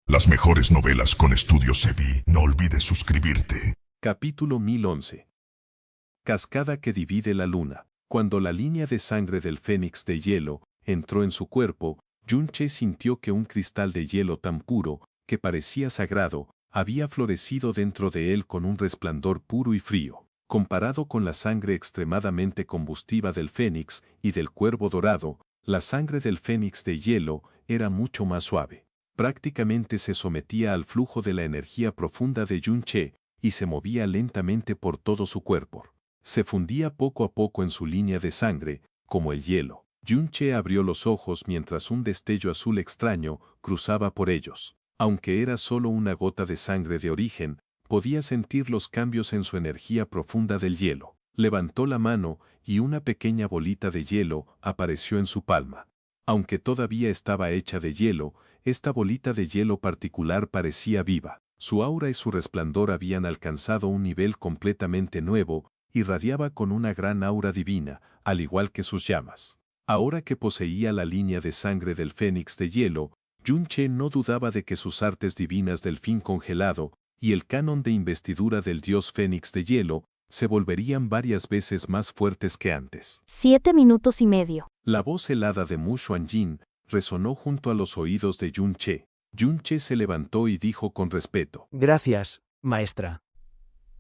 Las mejores novelas con Estudio Sebi. No olvides suscribirte. Capítulo 1011. Cascada que divide la luna. Cuando la línea de sangre del fénix de hielo entró en su cuerpo, Yun-che sintió que un cristal de hielo tan puro, que parecía sagrado, había florecido dentro de él con un resplandor puro y frío. Comparado con la sangre extremadamente combustiva del fénix y del cuervo dorado, la sangre del fénix de hielo era mucho más suave. Prácticamente se sometía al flujo de la energía profunda de Yun-che y se movía lentamente por todo su cuerpo. Se fundía poco a poco en su línea de sangre, como el hielo. Yun-che abrió los ojos mientras un destello azul extraño cruzaba por ellos. Aunque era solo una gota de sangre de origen, podía sentir los cambios en su energía profunda del hielo. Levantó la mano y una pequeña bolita de hielo apareció en su palma. Aunque todavía estaba hecha de hielo, esta bolita de hielo particular parecía viva. Su aura y su resplandor habían alcanzado un nivel completamente nuevo, irradiaba con una gran aura divina, al igual que sus llamas. Ahora que poseía la línea de sangre del fénix de hielo, Yun-che no dudaba de que sus artes divinas del fin congelado y el canon de investidura del dios fénix de hielo se volverían varias veces más fuertes que antes. 7 minutos y medio. La voz helada de Mu Xuanjin resonó junto a los oídos de Yun-che. Yun-che se levantó y dijo con respeto: Gracias, maestra.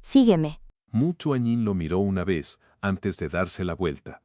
Sígueme. Mu Xuanjin lo miró una vez, antes de darse la vuelta.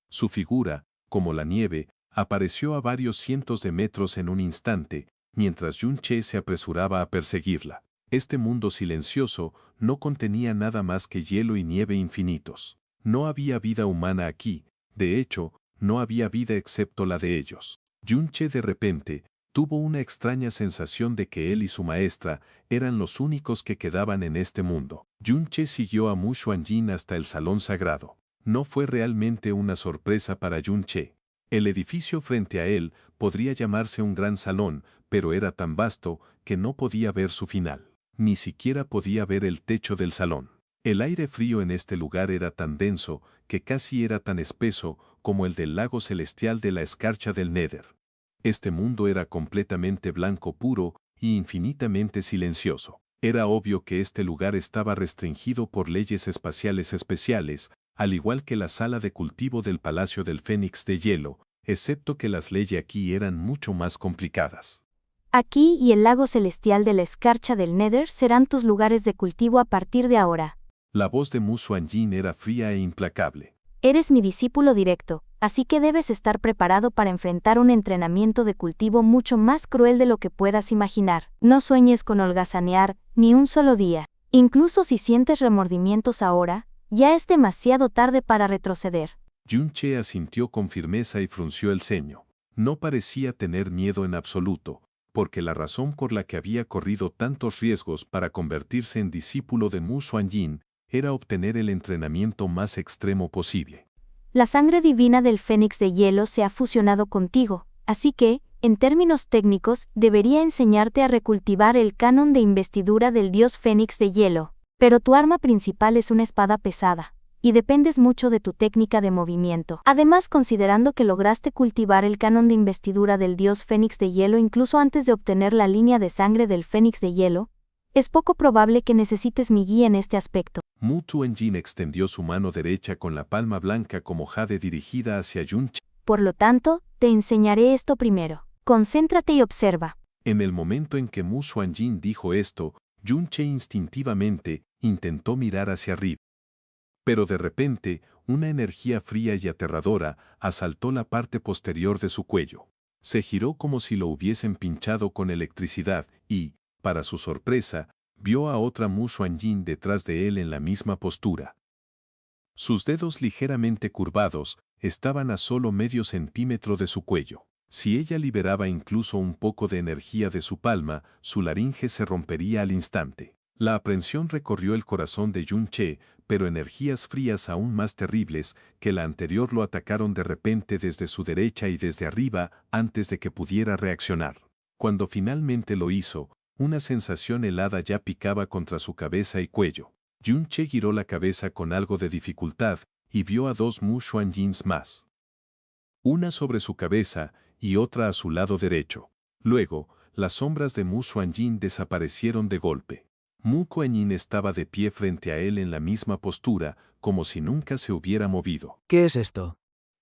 Su figura, como la nieve, apareció a varios cientos de metros en un instante, mientras Yun-che se apresuraba a perseguirla. Este mundo silencioso no contenía nada más que hielo y nieve infinitos. No había vida humana aquí, de hecho, no había vida excepto la de ellos. Yun-che de repente tuvo una extraña sensación de que él y su maestra eran los únicos que quedaban en este mundo. Yun-che siguió a Mu Xuanjin hasta el salón sagrado. No fue realmente una sorpresa para Yun-che. El edificio frente a él podría llamarse un gran salón, pero era tan vasto que no podía ver su final. Ni siquiera podía ver el techo del salón. El aire frío en este lugar era tan denso que casi era tan espeso como el del lago celestial de la escarcha del Nether. Este mundo era completamente blanco puro y infinitamente silencioso. Era obvio que este lugar estaba restringido por leyes espaciales especiales, al igual que la sala de cultivo del Palacio del Fénix de Hielo, excepto que las leyes aquí eran mucho más complicadas. Aquí y el lago celestial de la escarcha del Nether serán tus lugares de cultivo a partir de ahora. La voz de Mu Xuanjin era fría e implacable. Eres mi discípulo directo, así que debes estar preparado para enfrentar un entrenamiento de cultivo mucho más cruel de lo que puedas imaginar. No sueñes con holgazanear, ni un solo día. Incluso si sientes remordimientos ahora, ya es demasiado tarde para retroceder. Yun-che asintió con firmeza y frunció el ceño. No parecía tener miedo en absoluto, porque la razón por la que había corrido tantos riesgos para convertirse en discípulo de Mu Xuanjin era obtener el entrenamiento más extremo posible. La sangre divina del fénix de hielo se ha fusionado contigo, así que, en términos técnicos, debería enseñarte a recultivar el canon de investidura del dios fénix de hielo. Pero tu arma principal es una espada pesada, y dependes mucho de tu técnica de movimiento. Además, considerando que lograste cultivar el canon de investidura del dios fénix de hielo incluso antes de obtener la línea de sangre del fénix de hielo, es poco probable que necesites mi guía en este aspecto. Mu Xuanjin extendió su mano derecha con la palma blanca como jade dirigida hacia Yun-che. Por lo tanto, te enseñaré esto primero. Concéntrate y observa. En el momento en que Mu Xuanjin dijo esto, Yun-che instintivamente intentó mirar hacia arriba. Pero de repente, una energía fría y aterradora asaltó la parte posterior de su cuello. Se giró como si lo hubiesen pinchado con electricidad y, para su sorpresa, vio a otra Mu Xuanjin detrás de él en la misma postura. Sus dedos ligeramente curvados estaban a solo medio centímetro de su cuello. Si ella liberaba incluso un poco de energía de su palma, su laringe se rompería al instante. La aprensión recorrió el corazón de Yun-che, pero energías frías aún más terribles que la anterior lo atacaron de repente desde su derecha y desde arriba antes de que pudiera reaccionar. Cuando finalmente lo hizo, una sensación helada ya picaba contra su cabeza y cuello. Yun-che giró la cabeza con algo de dificultad y vio a dos Mu Xuanjins más. Una sobre su cabeza y otra a su lado derecho. Luego, las sombras de Mu Xuanyin desaparecieron de golpe. Mu Kuan-yin estaba de pie frente a él en la misma postura, como si nunca se hubiera movido. ¿Qué es esto?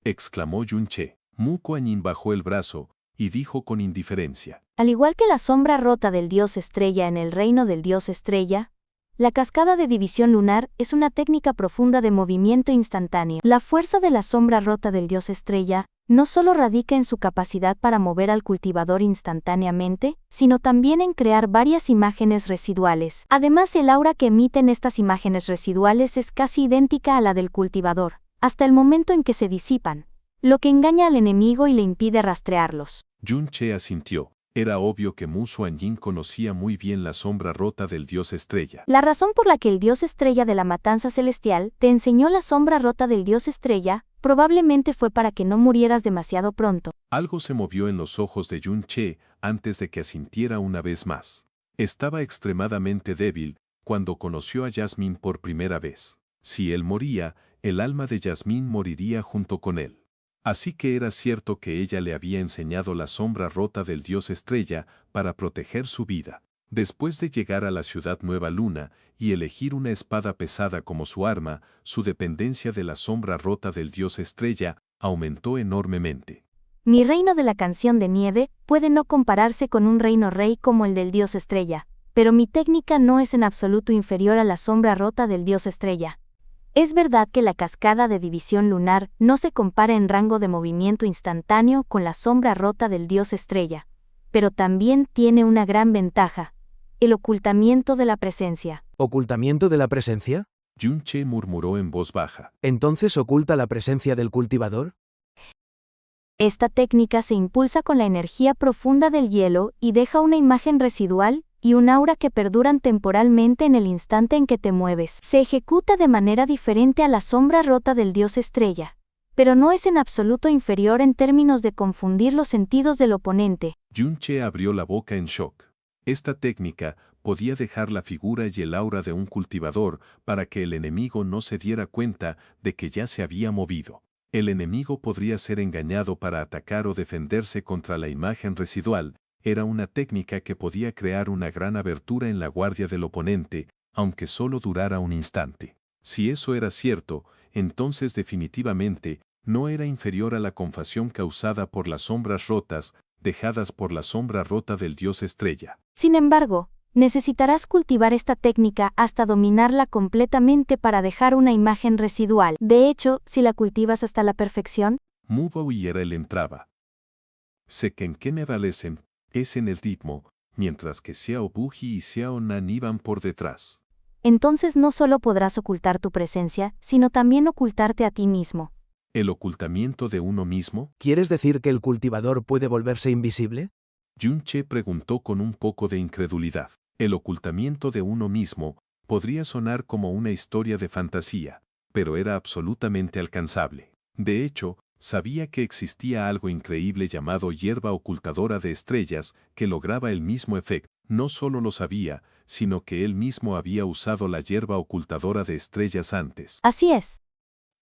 Exclamó Yun-che. Mu Kuan-yin bajó el brazo y dijo con indiferencia. Al igual que la sombra rota del dios estrella en el reino del dios estrella, la cascada de división lunar es una técnica profunda de movimiento instantáneo. La fuerza de la sombra rota del dios estrella no solo radica en su capacidad para mover al cultivador instantáneamente, sino también en crear varias imágenes residuales. Además, el aura que emiten estas imágenes residuales es casi idéntica a la del cultivador, hasta el momento en que se disipan, lo que engaña al enemigo y le impide rastrearlos. Yun-che asintió. Era obvio que Mu Xuanyin conocía muy bien la sombra rota del dios estrella. La razón por la que el dios estrella de la matanza celestial te enseñó la sombra rota del dios estrella probablemente fue para que no murieras demasiado pronto. Algo se movió en los ojos de Yun-che antes de que asintiera una vez más. Estaba extremadamente débil cuando conoció a Jasmine por primera vez. Si él moría, el alma de Jasmine moriría junto con él. Así que era cierto que ella le había enseñado la sombra rota del dios estrella para proteger su vida. Después de llegar a la ciudad Nueva Luna y elegir una espada pesada como su arma, su dependencia de la sombra rota del dios estrella aumentó enormemente. Mi reino de la canción de nieve puede no compararse con un reino rey como el del dios estrella, pero mi técnica no es en absoluto inferior a la sombra rota del dios estrella. Es verdad que la cascada de división lunar no se compara en rango de movimiento instantáneo con la sombra rota del dios estrella, pero también tiene una gran ventaja: el ocultamiento de la presencia. ¿Ocultamiento de la presencia? Yun-che murmuró en voz baja. ¿Entonces oculta la presencia del cultivador? Esta técnica se impulsa con la energía profunda del hielo y deja una imagen residual y un aura que perduran temporalmente en el instante en que te mueves. Se ejecuta de manera diferente a la sombra rota del dios estrella, pero no es en absoluto inferior en términos de confundir los sentidos del oponente. Yun-che abrió la boca en shock. Esta técnica podía dejar la figura y el aura de un cultivador para que el enemigo no se diera cuenta de que ya se había movido. El enemigo podría ser engañado para atacar o defenderse contra la imagen residual. Era una técnica que podía crear una gran abertura en la guardia del oponente, aunque solo durara un instante. Si eso era cierto, entonces definitivamente no era inferior a la confusión causada por las sombras rotas, dejadas por la sombra rota del dios estrella. Sin embargo, necesitarás cultivar esta técnica hasta dominarla completamente para dejar una imagen residual. De hecho, si la cultivas hasta la perfección, Mu Baoyerel entraba. Sé que en qué me valecen es en el ritmo, mientras que Xiao Buji y Xiao Nan iban por detrás. Entonces no solo podrás ocultar tu presencia, sino también ocultarte a ti mismo. ¿El ocultamiento de uno mismo? ¿Quieres decir que el cultivador puede volverse invisible? Yun-che preguntó con un poco de incredulidad. El ocultamiento de uno mismo podría sonar como una historia de fantasía, pero era absolutamente alcanzable. De hecho, sabía que existía algo increíble llamado hierba ocultadora de estrellas que lograba el mismo efecto. No solo lo sabía, sino que él mismo había usado la hierba ocultadora de estrellas antes. Así es.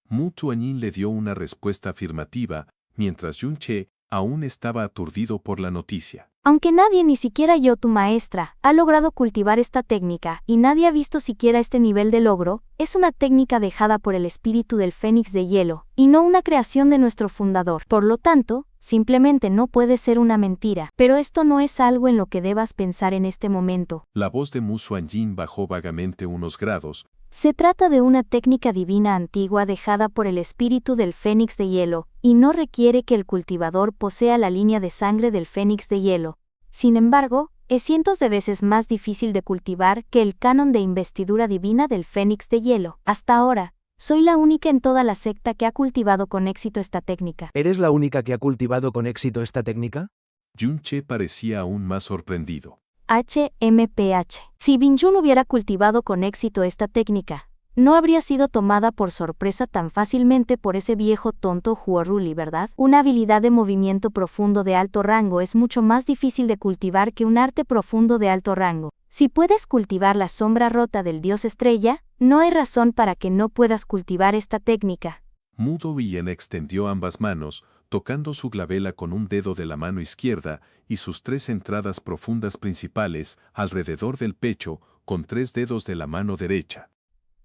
Mu Tuanyin le dio una respuesta afirmativa, mientras Yun-che aún estaba aturdido por la noticia. Aunque nadie, ni siquiera yo, tu maestra, ha logrado cultivar esta técnica y nadie ha visto siquiera este nivel de logro, es una técnica dejada por el espíritu del Fénix de Hielo, y no una creación de nuestro fundador. Por lo tanto, simplemente no puede ser una mentira. Pero esto no es algo en lo que debas pensar en este momento. La voz de Mu Xuanyin bajó vagamente unos grados. Se trata de una técnica divina antigua dejada por el espíritu del Fénix de Hielo, y no requiere que el cultivador posea la línea de sangre del Fénix de Hielo. Sin embargo, es cientos de veces más difícil de cultivar que el canon de investidura divina del Fénix de Hielo. Hasta ahora, soy la única en toda la secta que ha cultivado con éxito esta técnica. ¿Eres la única que ha cultivado con éxito esta técnica? Yun-che parecía aún más sorprendido. HMPH. Si Bin-Jun hubiera cultivado con éxito esta técnica, no habría sido tomada por sorpresa tan fácilmente por ese viejo tonto Huoruli, ¿verdad? Una habilidad de movimiento profundo de alto rango es mucho más difícil de cultivar que un arte profundo de alto rango. Si puedes cultivar la sombra rota del dios estrella, no hay razón para que no puedas cultivar esta técnica. Mu Douyin extendió ambas manos, tocando su glabela con un dedo de la mano izquierda y sus 3 entradas profundas principales alrededor del pecho con 3 dedos de la mano derecha.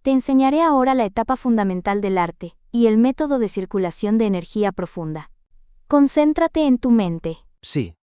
Te enseñaré ahora la etapa fundamental del arte y el método de circulación de energía profunda. Concéntrate en tu mente. Sí.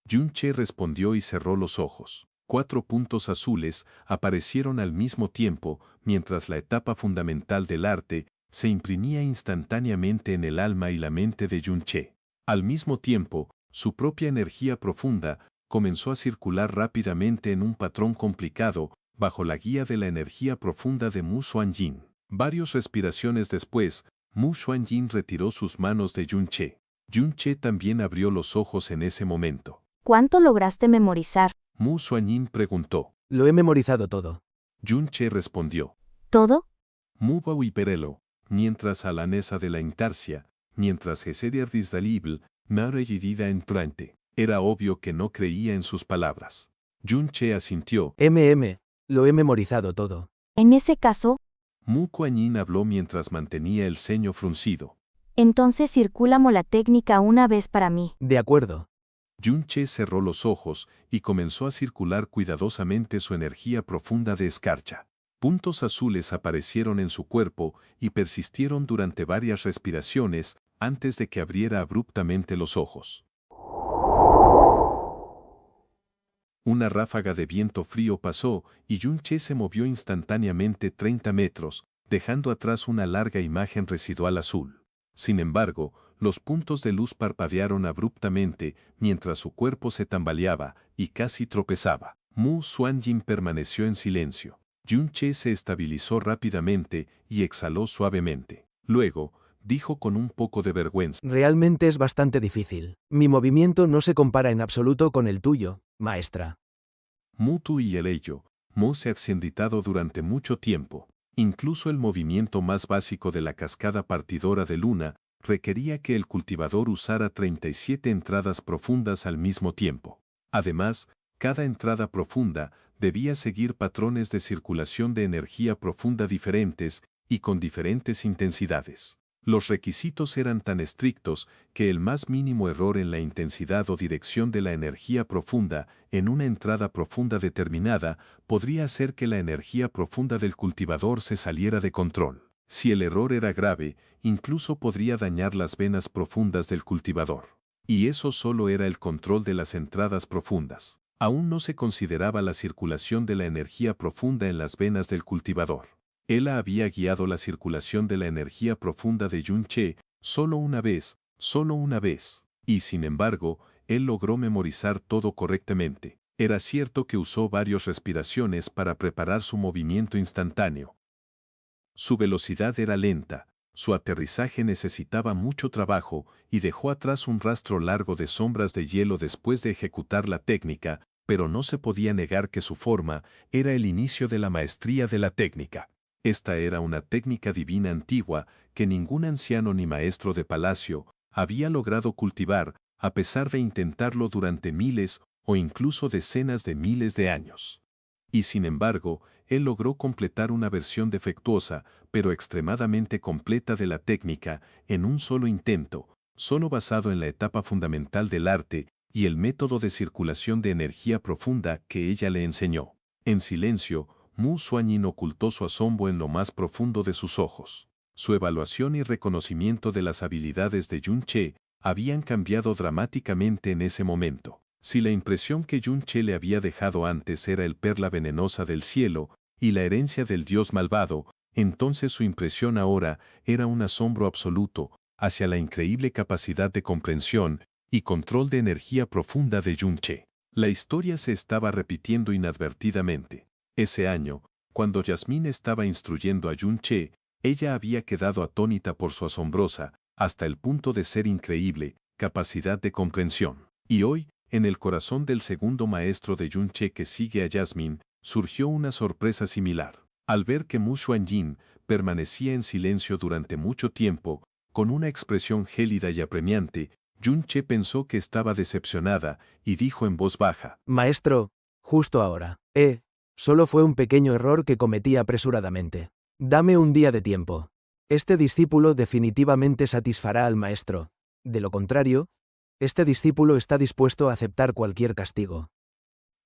Yunche respondió y cerró los ojos. 4 puntos azules aparecieron al mismo tiempo mientras la etapa fundamental del arte se imprimía instantáneamente en el alma y la mente de Yunche. Al mismo tiempo, su propia energía profunda comenzó a circular rápidamente en un patrón complicado bajo la guía de la energía profunda de Mu Xuanyin. Varias respiraciones después, Mu Xuanyin retiró sus manos de Yunche. Yunche también abrió los ojos en ese momento. ¿Cuánto lograste memorizar? Mu Xuanyin preguntó. Lo he memorizado todo. Yunche respondió. ¿Todo? Mu Bauiperelo, mientras a la nesa de la intarsia, mientras Geseder disdalibl, mare yedida entrante. Era obvio que no creía en sus palabras. Yunche asintió. Lo he memorizado todo. En ese caso, Mu Kuan-yin habló mientras mantenía el ceño fruncido. entonces circulamos la técnica una vez para mí. De acuerdo. Yunche cerró los ojos y comenzó a circular cuidadosamente su energía profunda de escarcha. Puntos azules aparecieron en su cuerpo y persistieron durante varias respiraciones antes de que abriera abruptamente los ojos. Una ráfaga de viento frío pasó y Yunche se movió instantáneamente 30 metros, dejando atrás una larga imagen residual azul. Sin embargo, los puntos de luz parpadearon abruptamente mientras su cuerpo se tambaleaba y casi tropezaba. Mu Xuanyin permaneció en silencio. Yunche se estabilizó rápidamente y exhaló suavemente. Luego, dijo con un poco de vergüenza. Realmente es bastante difícil. Mi movimiento no se compara en absoluto con el tuyo, maestra. Mutu y el ello, Mu se ha exenditado durante mucho tiempo. Incluso el movimiento más básico de la cascada partidora de luna requería que el cultivador usara 37 entradas profundas al mismo tiempo. Además, cada entrada profunda debía seguir patrones de circulación de energía profunda diferentes y con diferentes intensidades. Los requisitos eran tan estrictos que el más mínimo error en la intensidad o dirección de la energía profunda en una entrada profunda determinada podría hacer que la energía profunda del cultivador se saliera de control. Si el error era grave, incluso podría dañar las venas profundas del cultivador. Y eso solo era el control de las entradas profundas. Aún no se consideraba la circulación de la energía profunda en las venas del cultivador. Él había guiado la circulación de la energía profunda de Yunche solo una vez, y sin embargo, él logró memorizar todo correctamente. Era cierto que usó varias respiraciones para preparar su movimiento instantáneo. Su velocidad era lenta, su aterrizaje necesitaba mucho trabajo y dejó atrás un rastro largo de sombras de hielo después de ejecutar la técnica, pero no se podía negar que su forma era el inicio de la maestría de la técnica. Esta era una técnica divina antigua que ningún anciano ni maestro de palacio había logrado cultivar a pesar de intentarlo durante miles o incluso decenas de miles de años. Y sin embargo, él logró completar una versión defectuosa, pero extremadamente completa de la técnica en un solo intento, solo basado en la etapa fundamental del arte y el método de circulación de energía profunda que ella le enseñó. En silencio, Mu Xuanyin ocultó su asombro en lo más profundo de sus ojos. Su evaluación y reconocimiento de las habilidades de Yunche habían cambiado dramáticamente en ese momento. Si la impresión que Yunche le había dejado antes era el perla venenosa del cielo y la herencia del dios malvado, entonces su impresión ahora era un asombro absoluto hacia la increíble capacidad de comprensión y control de energía profunda de Yunche. La historia se estaba repitiendo inadvertidamente. Ese año, cuando Yasmine estaba instruyendo a Yunche, ella había quedado atónita por su asombrosa, hasta el punto de ser increíble, capacidad de comprensión. Y hoy, en el corazón del segundo maestro de Yunche que sigue a Yasmine, surgió una sorpresa similar. Al ver que Mu Xuanyin permanecía en silencio durante mucho tiempo, con una expresión gélida y apremiante, Yunche pensó que estaba decepcionada y dijo en voz baja: Maestro, justo ahora. Solo fue un pequeño error que cometí apresuradamente. Dame un día de tiempo. Este discípulo definitivamente satisfará al maestro. De lo contrario, este discípulo está dispuesto a aceptar cualquier castigo.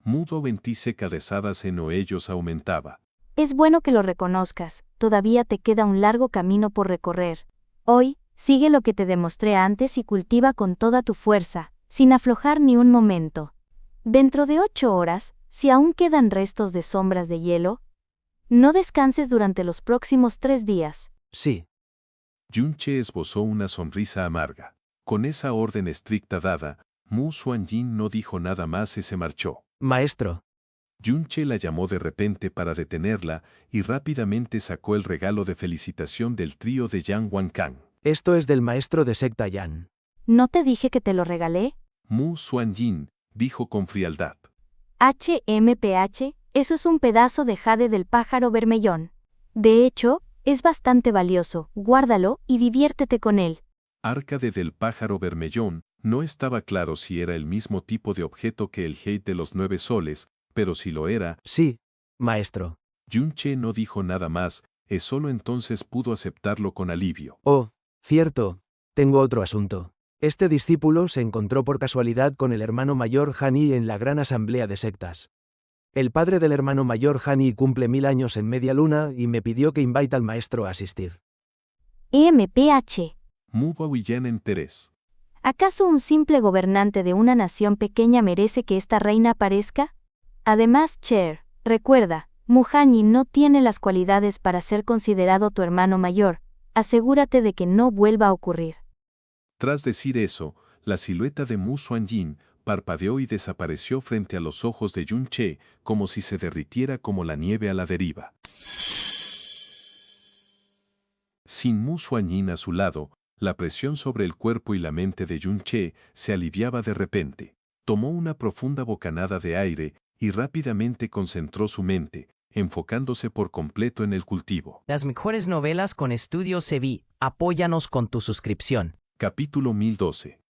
Mudo ventice cabezadas en ellos aumentaba. Es bueno que lo reconozcas, todavía te queda un largo camino por recorrer. Hoy, sigue lo que te demostré antes y cultiva con toda tu fuerza, sin aflojar ni un momento. Dentro de 8 horas, si aún quedan restos de sombras de hielo, no descanses durante los próximos 3 días. Sí. Yunche esbozó una sonrisa amarga. Con esa orden estricta dada, Mu Xuanyin no dijo nada más y se marchó. Maestro. Yunche la llamó de repente para detenerla y rápidamente sacó el regalo de felicitación del trío de Yang Wankang. Esto es del maestro de secta Yan. ¿No te dije que te lo regalé? Mu Xuanyin dijo con frialdad. HMPH, eso es un pedazo de jade del pájaro vermellón. De hecho, es bastante valioso, guárdalo y diviértete con él. Arcade del pájaro vermellón, no estaba claro si era el mismo tipo de objeto que el jade de los 9 soles, pero si lo era, Sí, maestro. Yunche no dijo nada más, solo entonces pudo aceptarlo con alivio. Oh, cierto. Tengo otro asunto. Este discípulo se encontró por casualidad con el hermano mayor Hani en la gran asamblea de sectas. El padre del hermano mayor Hani cumple 1000 años en media luna y me pidió que invite al maestro a asistir. MPH. Mu Baoyan en Terés. ¿Acaso un simple gobernante de una nación pequeña merece que esta reina aparezca? Además, Cher, recuerda, Muhanyi no tiene las cualidades para ser considerado tu hermano mayor. Asegúrate de que no vuelva a ocurrir. Tras decir eso, la silueta de Mu Xuanyin parpadeó y desapareció frente a los ojos de Yunche, como si se derritiera como la nieve a la deriva. Sin Mu Xuanyin a su lado, la presión sobre el cuerpo y la mente de Yunche se aliviaba de repente. Tomó una profunda bocanada de aire y rápidamente concentró su mente, enfocándose por completo en el cultivo. Las mejores novelas con Estudio Sebi. Apóyanos con tu suscripción. Capítulo 1012.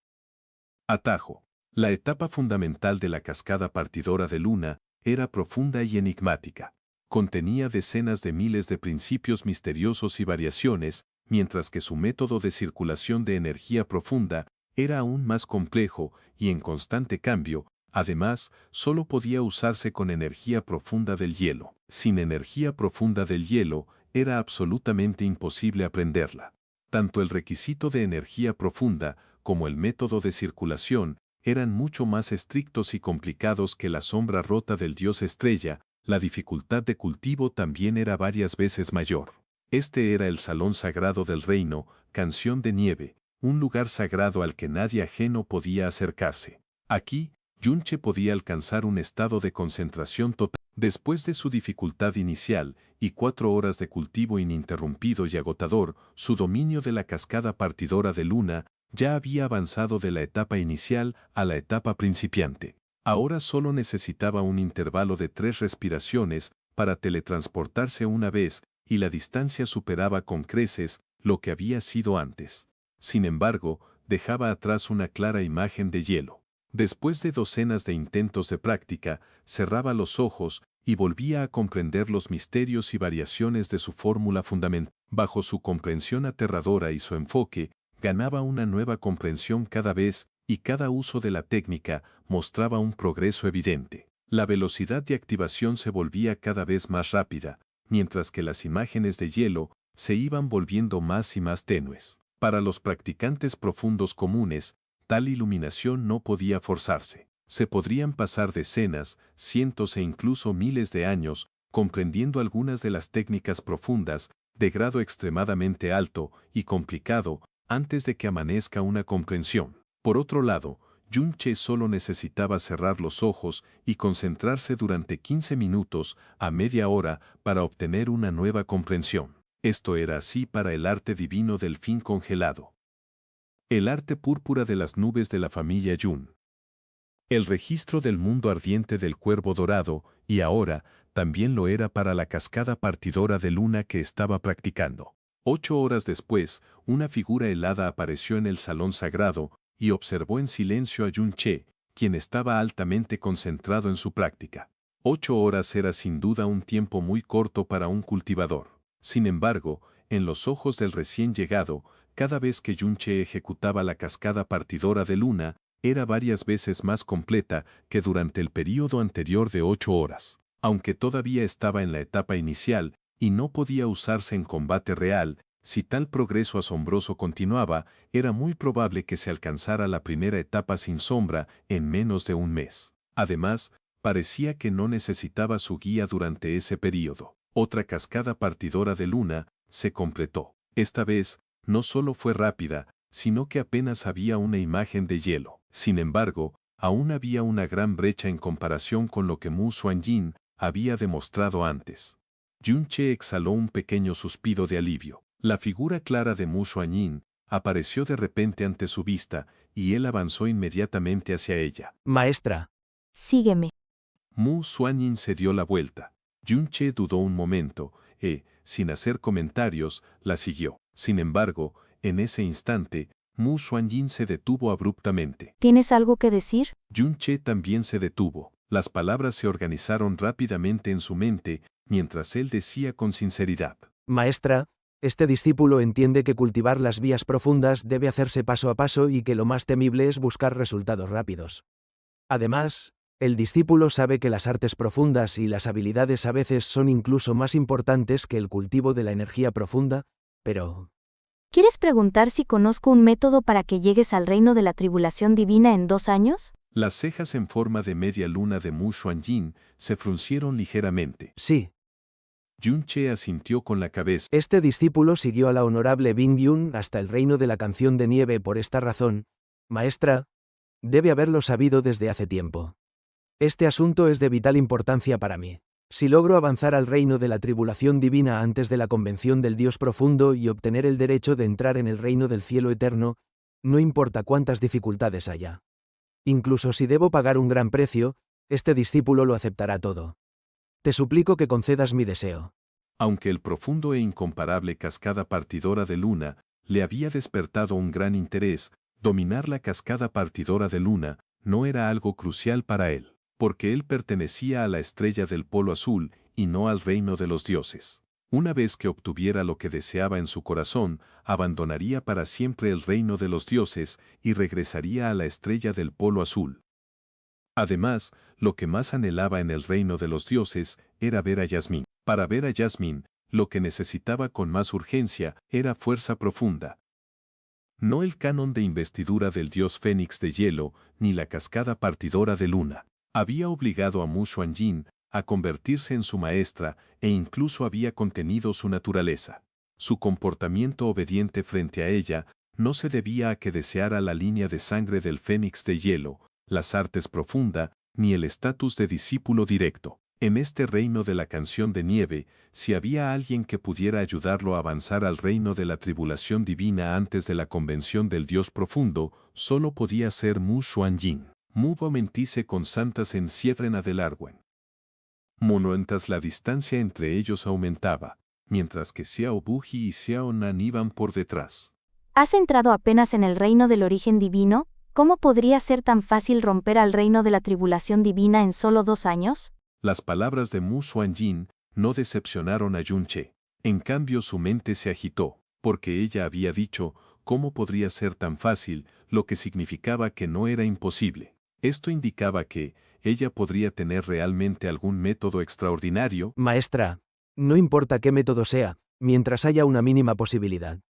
Atajo. La etapa fundamental de la cascada partidora de luna era profunda y enigmática. Contenía decenas de miles de principios misteriosos y variaciones, mientras que su método de circulación de energía profunda era aún más complejo y en constante cambio. Además, solo podía usarse con energía profunda del hielo. Sin energía profunda del hielo, era absolutamente imposible aprenderla. Tanto el requisito de energía profunda como el método de circulación eran mucho más estrictos y complicados que la sombra rota del dios estrella. La dificultad de cultivo también era varias veces mayor. Este era el salón sagrado del reino, Canción de Nieve, un lugar sagrado al que nadie ajeno podía acercarse. Aquí, Yunche podía alcanzar un estado de concentración total. Después de su dificultad inicial y 4 horas de cultivo ininterrumpido y agotador, su dominio de la cascada partidora de luna ya había avanzado de la etapa inicial a la etapa principiante. Ahora solo necesitaba un intervalo de 3 respiraciones para teletransportarse una vez, y la distancia superaba con creces lo que había sido antes. Sin embargo, dejaba atrás una clara imagen de hielo. Después de docenas de intentos de práctica, cerraba los ojos y volvía a comprender los misterios y variaciones de su fórmula fundamental. Bajo su comprensión aterradora y su enfoque, ganaba una nueva comprensión cada vez, y cada uso de la técnica mostraba un progreso evidente. La velocidad de activación se volvía cada vez más rápida, mientras que las imágenes de hielo se iban volviendo más y más tenues. Para los practicantes profundos comunes, tal iluminación no podía forzarse. Se podrían pasar decenas, cientos e incluso miles de años comprendiendo algunas de las técnicas profundas, de grado extremadamente alto y complicado, antes de que amanezca una comprensión. Por otro lado, Yunche solo necesitaba cerrar los ojos y concentrarse durante 15 minutos a media hora para obtener una nueva comprensión. Esto era así para el arte divino del fin congelado. El arte púrpura de las nubes de la familia Yun. El registro del mundo ardiente del cuervo dorado, y ahora, también lo era para la cascada partidora de luna que estaba practicando. 8 horas después, una figura helada apareció en el salón sagrado y observó en silencio a Yunche, quien estaba altamente concentrado en su práctica. 8 horas era sin duda un tiempo muy corto para un cultivador. Sin embargo, En los ojos del recién llegado, cada vez que Yunche ejecutaba la cascada partidora de luna, era varias veces más completa que durante el período anterior de 8 horas. Aunque todavía estaba en la etapa inicial y no podía usarse en combate real, si tal progreso asombroso continuaba, era muy probable que se alcanzara la primera etapa sin sombra en menos de un mes. Además, parecía que no necesitaba su guía durante ese período. Otra cascada partidora de luna se completó. Esta vez, no solo fue rápida, sino que apenas había una imagen de hielo. Sin embargo, aún había una gran brecha en comparación con lo que Mu Xuanyin había demostrado antes. Yunche exhaló un pequeño suspiro de alivio. La figura clara de Mu Xuanyin apareció de repente ante su vista, y él avanzó inmediatamente hacia ella. Maestra. Sígueme. Mu Xuanyin se dio la vuelta. Yunche dudó un momento, sin hacer comentarios, la siguió. Sin embargo, en ese instante, Mu Xuanyin se detuvo abruptamente. ¿Tienes algo que decir? Yunche también se detuvo. Las palabras se organizaron rápidamente en su mente, mientras él decía con sinceridad. Maestra, este discípulo entiende que cultivar las vías profundas debe hacerse paso a paso y que lo más temible es buscar resultados rápidos. Además, el discípulo sabe que las artes profundas y las habilidades a veces son incluso más importantes que el cultivo de la energía profunda, pero... ¿Quieres preguntar si conozco un método para que llegues al reino de la tribulación divina en 2 años? Las cejas en forma de media luna de Mu Xuanyin se fruncieron ligeramente. Sí. Yunche asintió con la cabeza. Este discípulo siguió a la honorable Bing Yun hasta el reino de la canción de nieve por esta razón. Maestra, debe haberlo sabido desde hace tiempo. Este asunto es de vital importancia para mí. Si logro avanzar al reino de la tribulación divina antes de la convención del Dios profundo y obtener el derecho de entrar en el reino del cielo eterno, no importa cuántas dificultades haya. Incluso si debo pagar un gran precio, este discípulo lo aceptará todo. Te suplico que concedas mi deseo. Aunque el profundo e incomparable cascada partidora de luna le había despertado un gran interés, dominar la cascada partidora de luna no era algo crucial para él, porque él pertenecía a la estrella del polo azul y no al reino de los dioses. Una vez que obtuviera lo que deseaba en su corazón, abandonaría para siempre el reino de los dioses y regresaría a la estrella del polo azul. Además, lo que más anhelaba en el reino de los dioses era ver a Yasmín. Para ver a Yasmín, lo que necesitaba con más urgencia era fuerza profunda. No el canon de investidura del dios Fénix de hielo, ni la cascada partidora de luna. Había obligado a Mu Xuanyin a convertirse en su maestra e incluso había contenido su naturaleza. Su comportamiento obediente frente a ella no se debía a que deseara la línea de sangre del Fénix de hielo, las artes profunda, ni el estatus de discípulo directo. En este reino de la canción de nieve, si había alguien que pudiera ayudarlo a avanzar al reino de la tribulación divina antes de la convención del Dios profundo, solo podía ser Mu Xuanyin. Mu mentise con santas en Siedren Adelarwen. Monuentas la distancia entre ellos aumentaba, mientras que Xiao Buji y Xiao Nan iban por detrás. ¿Has entrado apenas en el reino del origen divino? ¿Cómo podría ser tan fácil romper al reino de la tribulación divina en solo 2 años? Las palabras de Mu Xuanyin no decepcionaron a Yunche. En cambio su mente se agitó, porque ella había dicho, ¿cómo podría ser tan fácil?, lo que significaba que no era imposible. Esto indicaba que ella podría tener realmente algún método extraordinario. Maestra, no importa qué método sea, mientras haya una mínima posibilidad.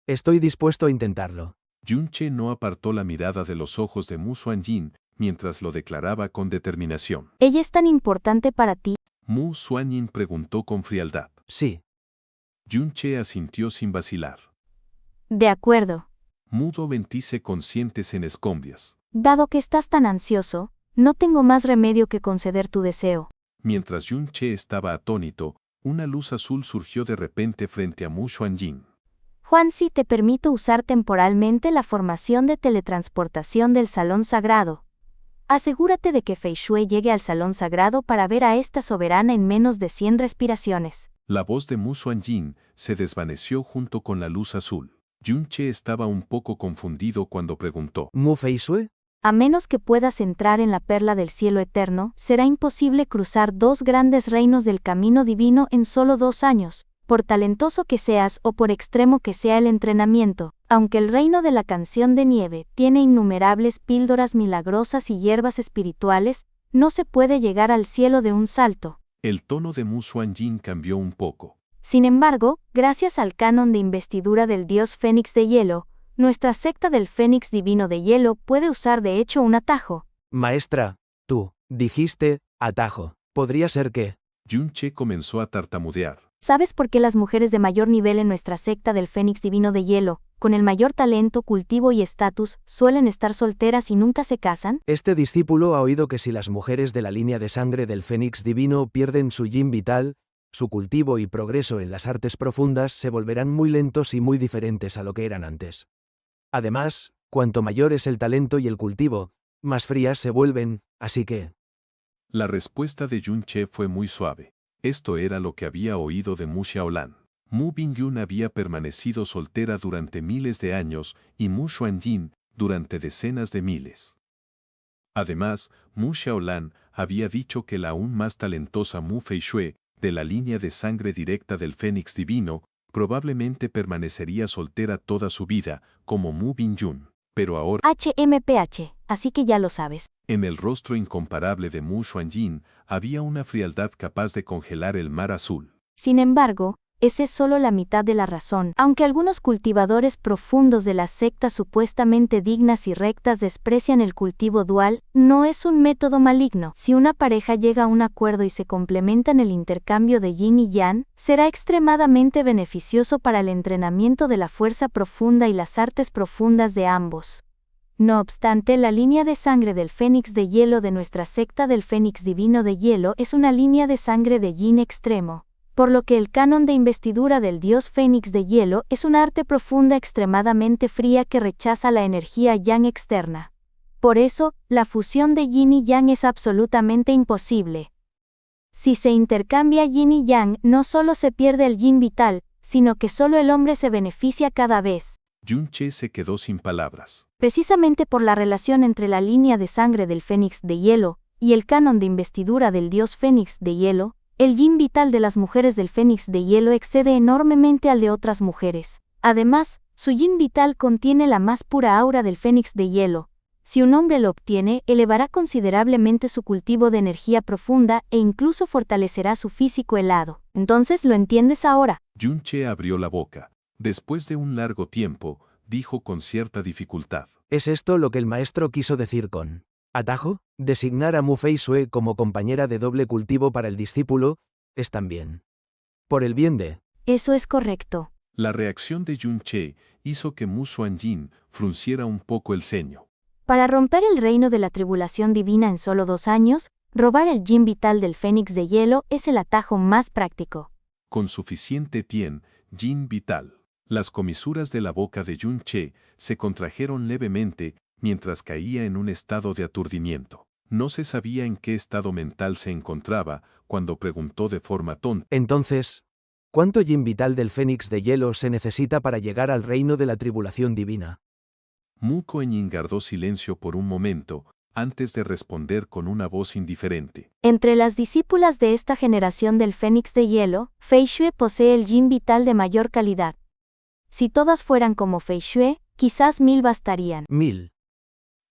Estoy dispuesto a intentarlo. Yunche no apartó la mirada de los ojos de Mu Xuanyin mientras lo declaraba con determinación. ¿Ella es tan importante para ti? Mu Xuanyin preguntó con frialdad. Sí. Yunche asintió sin vacilar. De acuerdo. Mudo ventise conscientes en escombrias. Dado que estás tan ansioso, no tengo más remedio que conceder tu deseo. Mientras Yunche estaba atónito, una luz azul surgió de repente frente a Mu Xuanyin. Juanzi, te permito usar temporalmente la formación de teletransportación del Salón Sagrado. Asegúrate de que Fei Shui llegue al Salón Sagrado para ver a esta soberana en menos de 100 respiraciones. La voz de Mu Xuanyin se desvaneció junto con la luz azul. Yunche estaba un poco confundido cuando preguntó. ¿Mu Fei Shui? A menos que puedas entrar en la perla del cielo eterno, será imposible cruzar 2 grandes reinos del camino divino en solo 2 años. por talentoso que seas o por extremo que sea el entrenamiento, aunque el reino de la canción de nieve tiene innumerables píldoras milagrosas y hierbas espirituales, no se puede llegar al cielo de un salto. El tono de Mu Xuanjin cambió un poco. Sin embargo, gracias al canon de investidura del dios Fénix de Hielo, nuestra secta del Fénix Divino de Hielo puede usar de hecho un atajo. Maestra, tú, dijiste, atajo. ¿Podría ser que? Yunche comenzó a tartamudear. ¿Sabes por qué las mujeres de mayor nivel en nuestra secta del Fénix Divino de Hielo, con el mayor talento, cultivo y estatus, suelen estar solteras y nunca se casan? Este discípulo ha oído que si las mujeres de la línea de sangre del Fénix Divino pierden su yin vital, su cultivo y progreso en las artes profundas se volverán muy lentos y muy diferentes a lo que eran antes. Además, cuanto mayor es el talento y el cultivo, más frías se vuelven, así que... La respuesta de Yunche fue muy suave. Esto era lo que había oído de Mu Xiaolan. Mu Bingyun había permanecido soltera durante miles de años y Mu Xuanjin durante decenas de miles. Además, Mu Xiaolan había dicho que la aún más talentosa Mu Feixue, de la línea de sangre directa del Fénix Divino, probablemente permanecería soltera toda su vida, como Mu Bingyun. Pero ahora, HMPH, así que ya lo sabes. en el rostro incomparable de Mu Xuanjin había una frialdad capaz de congelar el mar azul. Sin embargo, esa es solo la mitad de la razón. Aunque algunos cultivadores profundos de las sectas supuestamente dignas y rectas desprecian el cultivo dual, no es un método maligno. Si una pareja llega a un acuerdo y se complementa en el intercambio de yin y yang, será extremadamente beneficioso para el entrenamiento de la fuerza profunda y las artes profundas de ambos. No obstante, la línea de sangre del Fénix de Hielo de nuestra secta del Fénix Divino de Hielo es una línea de sangre de yin extremo, por lo que el canon de investidura del dios Fénix de Hielo es un arte profunda extremadamente fría que rechaza la energía yang externa. Por eso, la fusión de yin y yang es absolutamente imposible. Si se intercambia yin y yang, no solo se pierde el yin vital, sino que solo el hombre se beneficia cada vez. Yunche se quedó sin palabras. Precisamente por la relación entre la línea de sangre del Fénix de Hielo y el canon de investidura del dios Fénix de Hielo, el yin vital de las mujeres del Fénix de Hielo excede enormemente al de otras mujeres. Además, su yin vital contiene la más pura aura del Fénix de Hielo. Si un hombre lo obtiene, elevará considerablemente su cultivo de energía profunda e incluso fortalecerá su físico helado. Entonces, ¿lo entiendes ahora? Yunche abrió la boca. Después de un largo tiempo, dijo con cierta dificultad. ¿Es esto lo que el maestro quiso decir con atajo? Designar a Mu Feixue como compañera de doble cultivo para el discípulo es también por el bien de... Eso es correcto. La reacción de Yunche hizo que Mu Xuanjin frunciera un poco el ceño. Para romper el reino de la tribulación divina en solo 2 años, robar el yin vital del Fénix de Hielo es el atajo más práctico. Con suficiente yin vital. Las comisuras de la boca de Yunche se contrajeron levemente mientras caía en un estado de aturdimiento. No se sabía en qué estado mental se encontraba cuando preguntó de forma tonta. Entonces, ¿cuánto yin vital del Fénix de Hielo se necesita para llegar al reino de la tribulación divina? Mu Kuan-yin guardó silencio por un momento, antes de responder con una voz indiferente. Entre las discípulas de esta generación del Fénix de Hielo, Feixue posee el yin vital de mayor calidad. Si todas fueran como Feixue, quizás 1000 bastarían. 1000.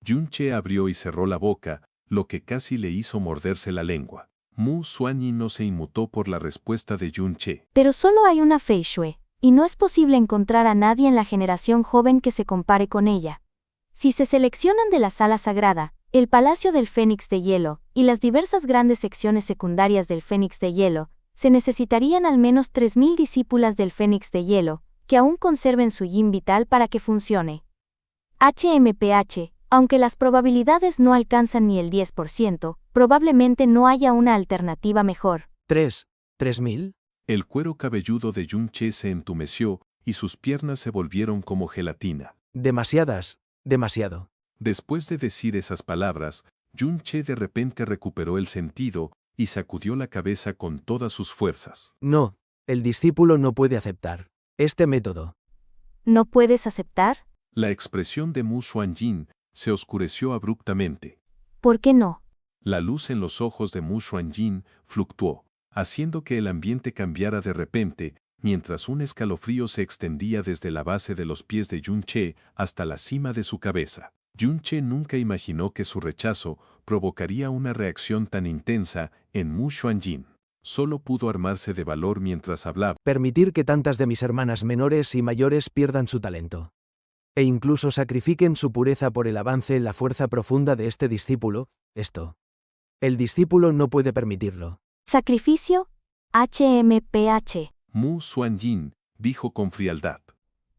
Yunche abrió y cerró la boca, lo que casi le hizo morderse la lengua. Mu Xuanyin no se inmutó por la respuesta de Yunche. Pero solo hay una Feixue, y no es posible encontrar a nadie en la generación joven que se compare con ella. Si se seleccionan de la sala sagrada, el Palacio del Fénix de Hielo y las diversas grandes secciones secundarias del Fénix de Hielo, se necesitarían al menos 3000 discípulas del Fénix de Hielo, que aún conserven su yin vital para que funcione. HMPH, aunque las probabilidades no alcanzan ni el 10%, probablemente no haya una alternativa mejor. 3000. El cuero cabelludo de Yunche se entumeció y sus piernas se volvieron como gelatina. Demasiado. Después de decir esas palabras, Yunche de repente recuperó el sentido y sacudió la cabeza con todas sus fuerzas. No, el discípulo no puede aceptar este método. ¿No puedes aceptar? La expresión de Mu Xuanyin se oscureció abruptamente. ¿Por qué no? La luz en los ojos de Mu Xuanyin fluctuó, haciendo que el ambiente cambiara de repente, mientras un escalofrío se extendía desde la base de los pies de Yun-che hasta la cima de su cabeza. Yun-che nunca imaginó que su rechazo provocaría una reacción tan intensa en Mu Xuanjin. Solo pudo armarse de valor mientras hablaba. Permitir que tantas de mis hermanas menores y mayores pierdan su talento. E incluso sacrifiquen su pureza por el avance en la fuerza profunda de este discípulo, esto. El discípulo no puede permitirlo. Sacrificio, HMPH. Mu Xuanjin dijo con frialdad.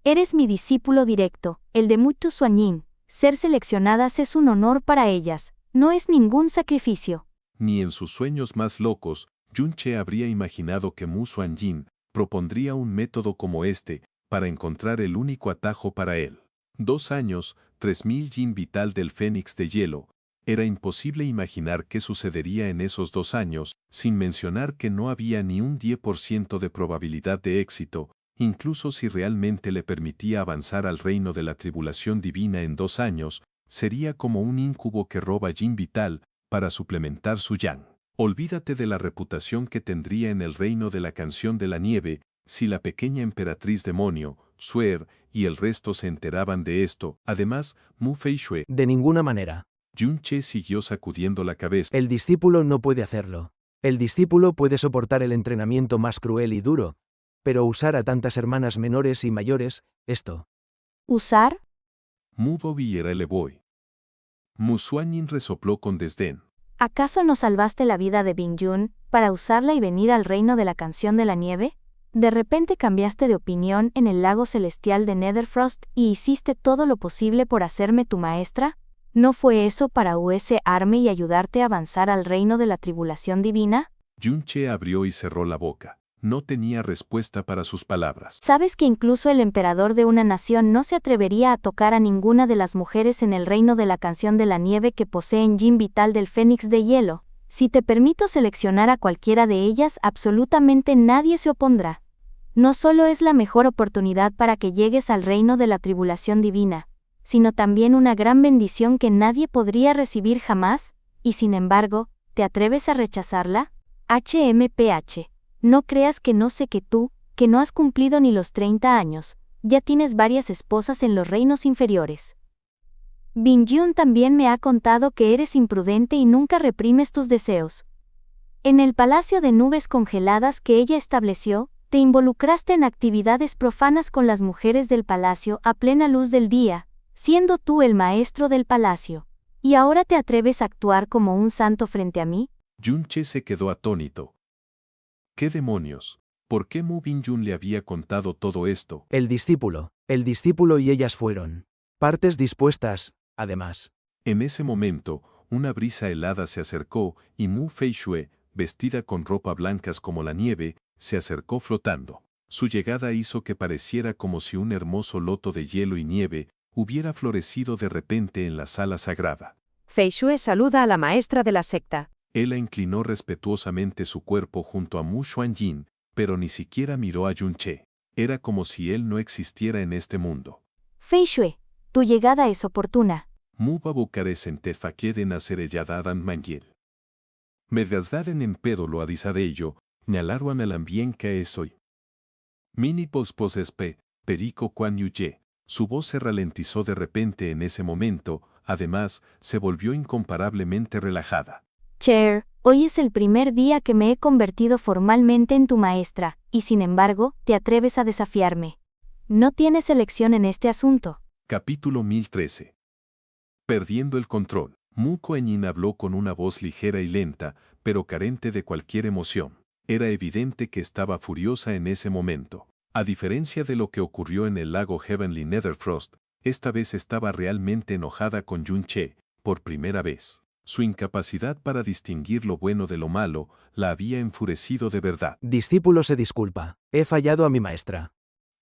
Eres mi discípulo directo, el de Mu Xuanjin. Ser seleccionadas es un honor para ellas, no es ningún sacrificio. Ni en sus sueños más locos, Yun-che habría imaginado que Mu Xuanjin propondría un método como este para encontrar el único atajo para él. 2 años, 3000 yin vital del Fénix de Hielo. Era imposible imaginar qué sucedería en esos 2 años, sin mencionar que no había ni un 10% de probabilidad de éxito, incluso si realmente le permitía avanzar al reino de la tribulación divina en 2 años, sería como un incubo que roba yin vital para suplementar su yang. Olvídate de la reputación que tendría en el reino de la canción de la nieve, si la pequeña emperatriz demonio, Suer, y el resto se enteraban de esto. Además, Mu Feishue. De ninguna manera. Yun-che siguió sacudiendo la cabeza. El discípulo no puede hacerlo. El discípulo puede soportar el entrenamiento más cruel y duro, pero usar a tantas hermanas menores y mayores, esto. ¿Usar? Mu Bobiera le voy. Mu Xuanjin resopló con desdén. ¿Acaso no salvaste la vida de Bingyun para usarla y venir al reino de la canción de la nieve? ¿De repente cambiaste de opinión en el lago celestial de Netherfrost y hiciste todo lo posible por hacerme tu maestra? ¿No fue eso para usarme y ayudarte a avanzar al reino de la tribulación divina? Yun-che abrió y cerró la boca. No tenía respuesta para sus palabras. ¿Sabes que incluso el emperador de una nación no se atrevería a tocar a ninguna de las mujeres en el reino de la canción de la nieve que poseen yin vital del Fénix de Hielo? Si te permito seleccionar a cualquiera de ellas, absolutamente nadie se opondrá. No solo es la mejor oportunidad para que llegues al reino de la tribulación divina, sino también una gran bendición que nadie podría recibir jamás, y sin embargo, ¿te atreves a rechazarla? HMPH. No creas que no sé que tú, que no has cumplido ni los 30 años, ya tienes varias esposas en los reinos inferiores. Bingyun también me ha contado que eres imprudente y nunca reprimes tus deseos. En el palacio de nubes congeladas que ella estableció, te involucraste en actividades profanas con las mujeres del palacio a plena luz del día, siendo tú el maestro del palacio. ¿Y ahora te atreves a actuar como un santo frente a mí? Yun-che se quedó atónito. ¿Qué demonios? ¿Por qué Mu Bingyun le había contado todo esto? El discípulo y ellas fueron partes dispuestas, además. En ese momento, una brisa helada se acercó y Mu Feishue, vestida con ropa blancas como la nieve, se acercó flotando. Su llegada hizo que pareciera como si un hermoso loto de hielo y nieve hubiera florecido de repente en la sala sagrada. Feishue saluda a la maestra de la secta. Él inclinó respetuosamente su cuerpo junto a Mu Xuanjin, pero ni siquiera miró a Yun-che. Era como si él no existiera en este mundo. Feishue, tu llegada es oportuna. Mu babucaresente faqueden acerelladadan mangiel. Medgasdaden en pedo lo adisadello, nealaruan alambien que es hoy. Mini posposespe, perico quan yuye. Su voz se ralentizó de repente en ese momento, además, se volvió incomparablemente relajada. Cher, hoy es el primer día que me he convertido formalmente en tu maestra, y sin embargo, te atreves a desafiarme. No tienes elección en este asunto. Capítulo 1013. Perdiendo el control. Mu Kuan-yin habló con una voz ligera y lenta, pero carente de cualquier emoción. Era evidente que estaba furiosa en ese momento. A diferencia de lo que ocurrió en el lago Heavenly Netherfrost, esta vez estaba realmente enojada con Yun-che, por primera vez. Su incapacidad para distinguir lo bueno de lo malo la había enfurecido de verdad. Discípulo se disculpa. He fallado a mi maestra.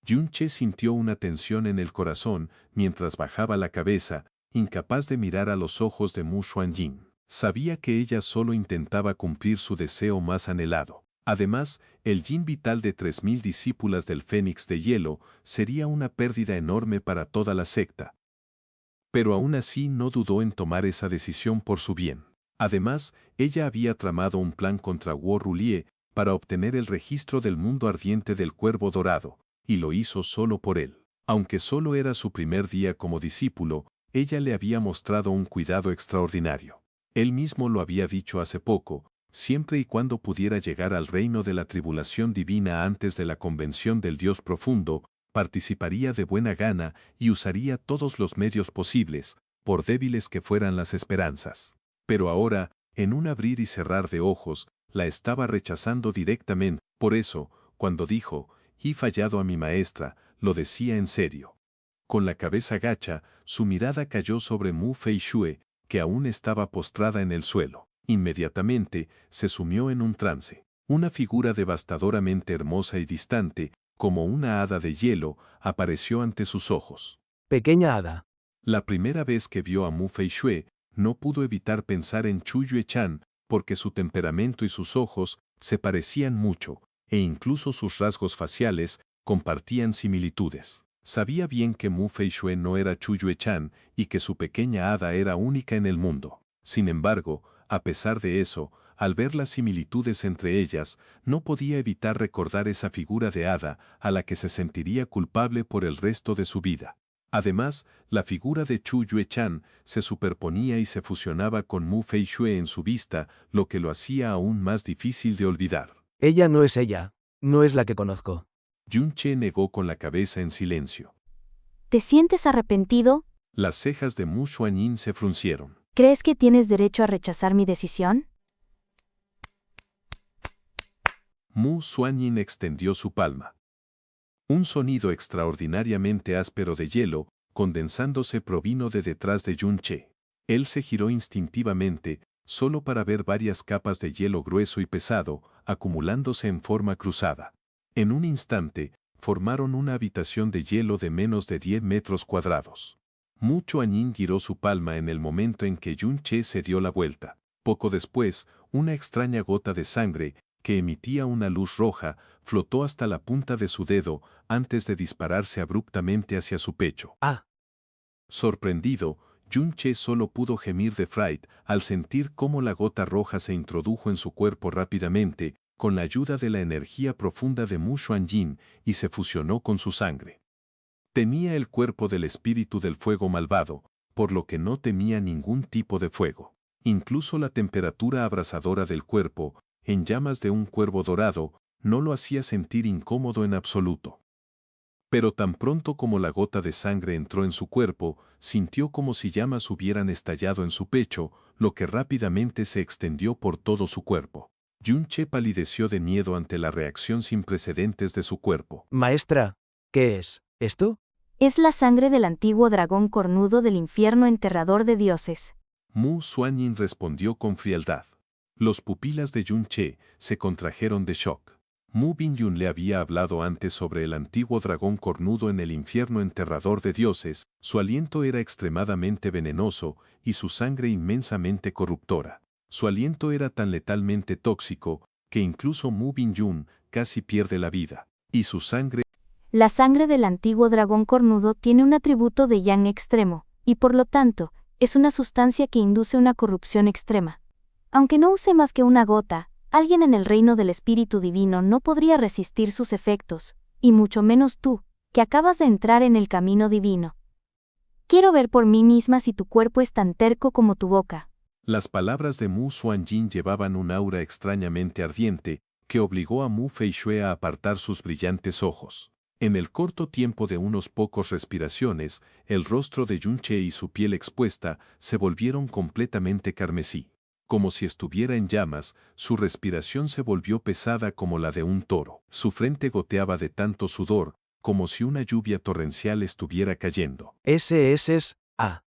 Yun-che sintió una tensión en el corazón mientras bajaba la cabeza, incapaz de mirar a los ojos de Mu Xuanjin. Sabía que ella solo intentaba cumplir su deseo más anhelado. Además, el yin vital de 3000 discípulas del Fénix de Hielo sería una pérdida enorme para toda la secta. Pero aún así no dudó en tomar esa decisión por su bien. Además, ella había tramado un plan contra Wu Rulie para obtener el registro del mundo ardiente del Cuervo Dorado, y lo hizo solo por él. Aunque solo era su primer día como discípulo, ella le había mostrado un cuidado extraordinario. Él mismo lo había dicho hace poco, siempre y cuando pudiera llegar al reino de la tribulación divina antes de la convención del Dios profundo, participaría de buena gana y usaría todos los medios posibles, por débiles que fueran las esperanzas. Pero ahora, en un abrir y cerrar de ojos, la estaba rechazando directamente. Por eso, cuando dijo, «He fallado a mi maestra», lo decía en serio. Con la cabeza gacha, su mirada cayó sobre Mu Feishue, que aún estaba postrada en el suelo. Inmediatamente, se sumió en un trance. Una figura devastadoramente hermosa y distante, como una hada de hielo, apareció ante sus ojos. Pequeña hada. La primera vez que vio a Mu Feishue, no pudo evitar pensar en Chu Yue-chan, porque su temperamento y sus ojos se parecían mucho, e incluso sus rasgos faciales compartían similitudes. Sabía bien que Mu Feishue no era Chu Yue-chan y que su pequeña hada era única en el mundo. Sin embargo, a pesar de eso, al ver las similitudes entre ellas, no podía evitar recordar esa figura de hada a la que se sentiría culpable por el resto de su vida. Además, la figura de Chu Yue-chan se superponía y se fusionaba con Mu Feishue en su vista, lo que lo hacía aún más difícil de olvidar. Ella no es ella, no es la que conozco. Yun-che negó con la cabeza en silencio. ¿Te sientes arrepentido? Las cejas de Mu Xuanyin se fruncieron. ¿Crees que tienes derecho a rechazar mi decisión? Mu Xuanyin extendió su palma. Un sonido extraordinariamente áspero de hielo, condensándose, provino de detrás de Yun-che. Él se giró instintivamente, solo para ver varias capas de hielo grueso y pesado, acumulándose en forma cruzada. En un instante, formaron una habitación de hielo de menos de 10 metros cuadrados. Mu Xuanyin giró su palma en el momento en que Yun-che se dio la vuelta. Poco después, una extraña gota de sangre, que emitía una luz roja, flotó hasta la punta de su dedo antes de dispararse abruptamente hacia su pecho. Ah. Sorprendido, Yun-che solo pudo gemir de fright al sentir cómo la gota roja se introdujo en su cuerpo rápidamente, con la ayuda de la energía profunda de Mu Xuanyin, y se fusionó con su sangre. Tenía el cuerpo del espíritu del fuego malvado, por lo que no temía ningún tipo de fuego. Incluso la temperatura abrasadora del cuerpo, en llamas de un cuervo dorado, no lo hacía sentir incómodo en absoluto. Pero tan pronto como la gota de sangre entró en su cuerpo, sintió como si llamas hubieran estallado en su pecho, lo que rápidamente se extendió por todo su cuerpo. Yun-che palideció de miedo ante la reacción sin precedentes de su cuerpo. Maestra, ¿qué es esto? Es la sangre del antiguo dragón cornudo del infierno enterrador de dioses. Mu Xuanyin respondió con frialdad. Los pupilas de Yun-che se contrajeron de shock. Mu Binyun le había hablado antes sobre el antiguo dragón cornudo en el infierno enterrador de dioses. Su aliento era extremadamente venenoso y su sangre inmensamente corruptora. Su aliento era tan letalmente tóxico que incluso Mu Binyun casi pierde la vida. Y su sangre... La sangre del antiguo dragón cornudo tiene un atributo de yang extremo, y por lo tanto, es una sustancia que induce una corrupción extrema. Aunque no use más que una gota, alguien en el reino del Espíritu Divino no podría resistir sus efectos, y mucho menos tú, que acabas de entrar en el camino divino. Quiero ver por mí misma si tu cuerpo es tan terco como tu boca. Las palabras de Mu Xuanyin llevaban un aura extrañamente ardiente, que obligó a Mu Feishue a apartar sus brillantes ojos. En el corto tiempo de unos pocos respiraciones, el rostro de Yun-che y su piel expuesta se volvieron completamente carmesí. Como si estuviera en llamas, su respiración se volvió pesada como la de un toro. Su frente goteaba de tanto sudor, como si una lluvia torrencial estuviera cayendo. S.S.A.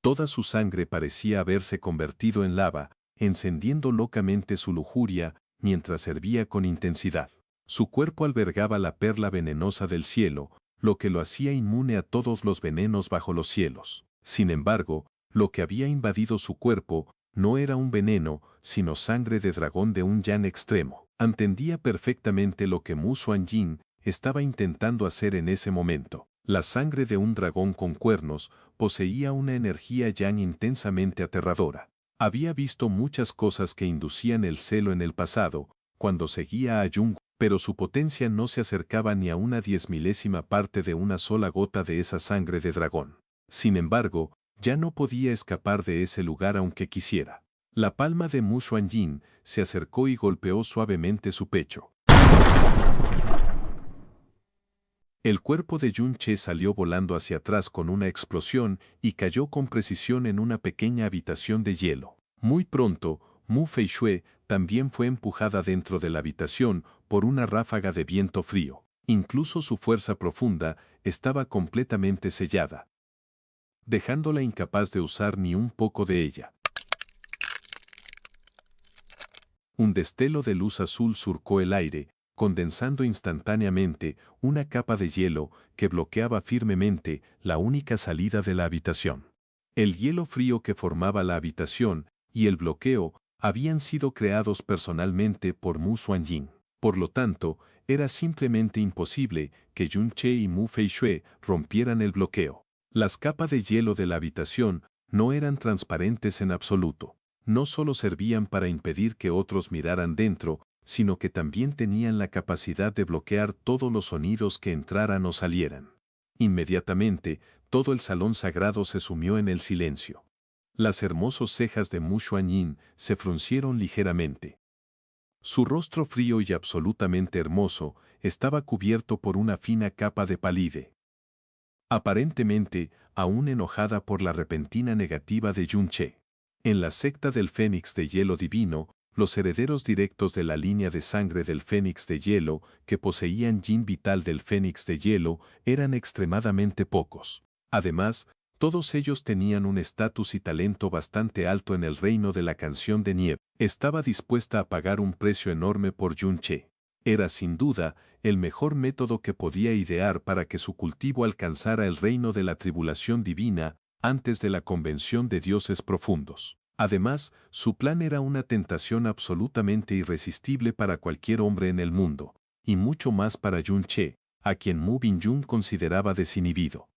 Toda su sangre parecía haberse convertido en lava, encendiendo locamente su lujuria, mientras hervía con intensidad. Su cuerpo albergaba la perla venenosa del cielo, lo que lo hacía inmune a todos los venenos bajo los cielos. Sin embargo, lo que había invadido su cuerpo no era un veneno, sino sangre de dragón de un yan extremo. Entendía perfectamente lo que Mu Xuanyin estaba intentando hacer en ese momento. La sangre de un dragón con cuernos poseía una energía yang intensamente aterradora. Había visto muchas cosas que inducían el celo en el pasado, cuando seguía a Jung, pero su potencia no se acercaba ni a una 10.000ª parte de una sola gota de esa sangre de dragón. Sin embargo, ya no podía escapar de ese lugar aunque quisiera. La palma de Mu Xuanyin se acercó y golpeó suavemente su pecho. El cuerpo de Yun Che salió volando hacia atrás con una explosión y cayó con precisión en una pequeña habitación de hielo. Muy pronto, Mu Feishue también fue empujada dentro de la habitación por una ráfaga de viento frío. Incluso su fuerza profunda estaba completamente sellada, dejándola incapaz de usar ni un poco de ella. Un destello de luz azul surcó el aire, condensando instantáneamente una capa de hielo que bloqueaba firmemente la única salida de la habitación. El hielo frío que formaba la habitación y el bloqueo habían sido creados personalmente por Mu Xuanyin. Por lo tanto, era simplemente imposible que Yun Che y Mu Feishue rompieran el bloqueo. Las capas de hielo de la habitación no eran transparentes en absoluto. No solo servían para impedir que otros miraran dentro, sino que también tenían la capacidad de bloquear todos los sonidos que entraran o salieran. Inmediatamente, todo el salón sagrado se sumió en el silencio. Las hermosas cejas de Mu Xuanyin se fruncieron ligeramente. Su rostro frío y absolutamente hermoso estaba cubierto por una fina capa de palide. Aparentemente, aún enojada por la repentina negativa de Yun Che. En la secta del Fénix de Hielo Divino, los herederos directos de la línea de sangre del Fénix de Hielo, que poseían yin vital del Fénix de Hielo, eran extremadamente pocos. Además, todos ellos tenían un estatus y talento bastante alto en el reino de la canción de nieve. Estaba dispuesta a pagar un precio enorme por Yun Che. Era sin duda el mejor método que podía idear para que su cultivo alcanzara el reino de la tribulación divina antes de la convención de dioses profundos. Además, su plan era una tentación absolutamente irresistible para cualquier hombre en el mundo, y mucho más para Yun Che, a quien Mu Binyun consideraba desinhibido.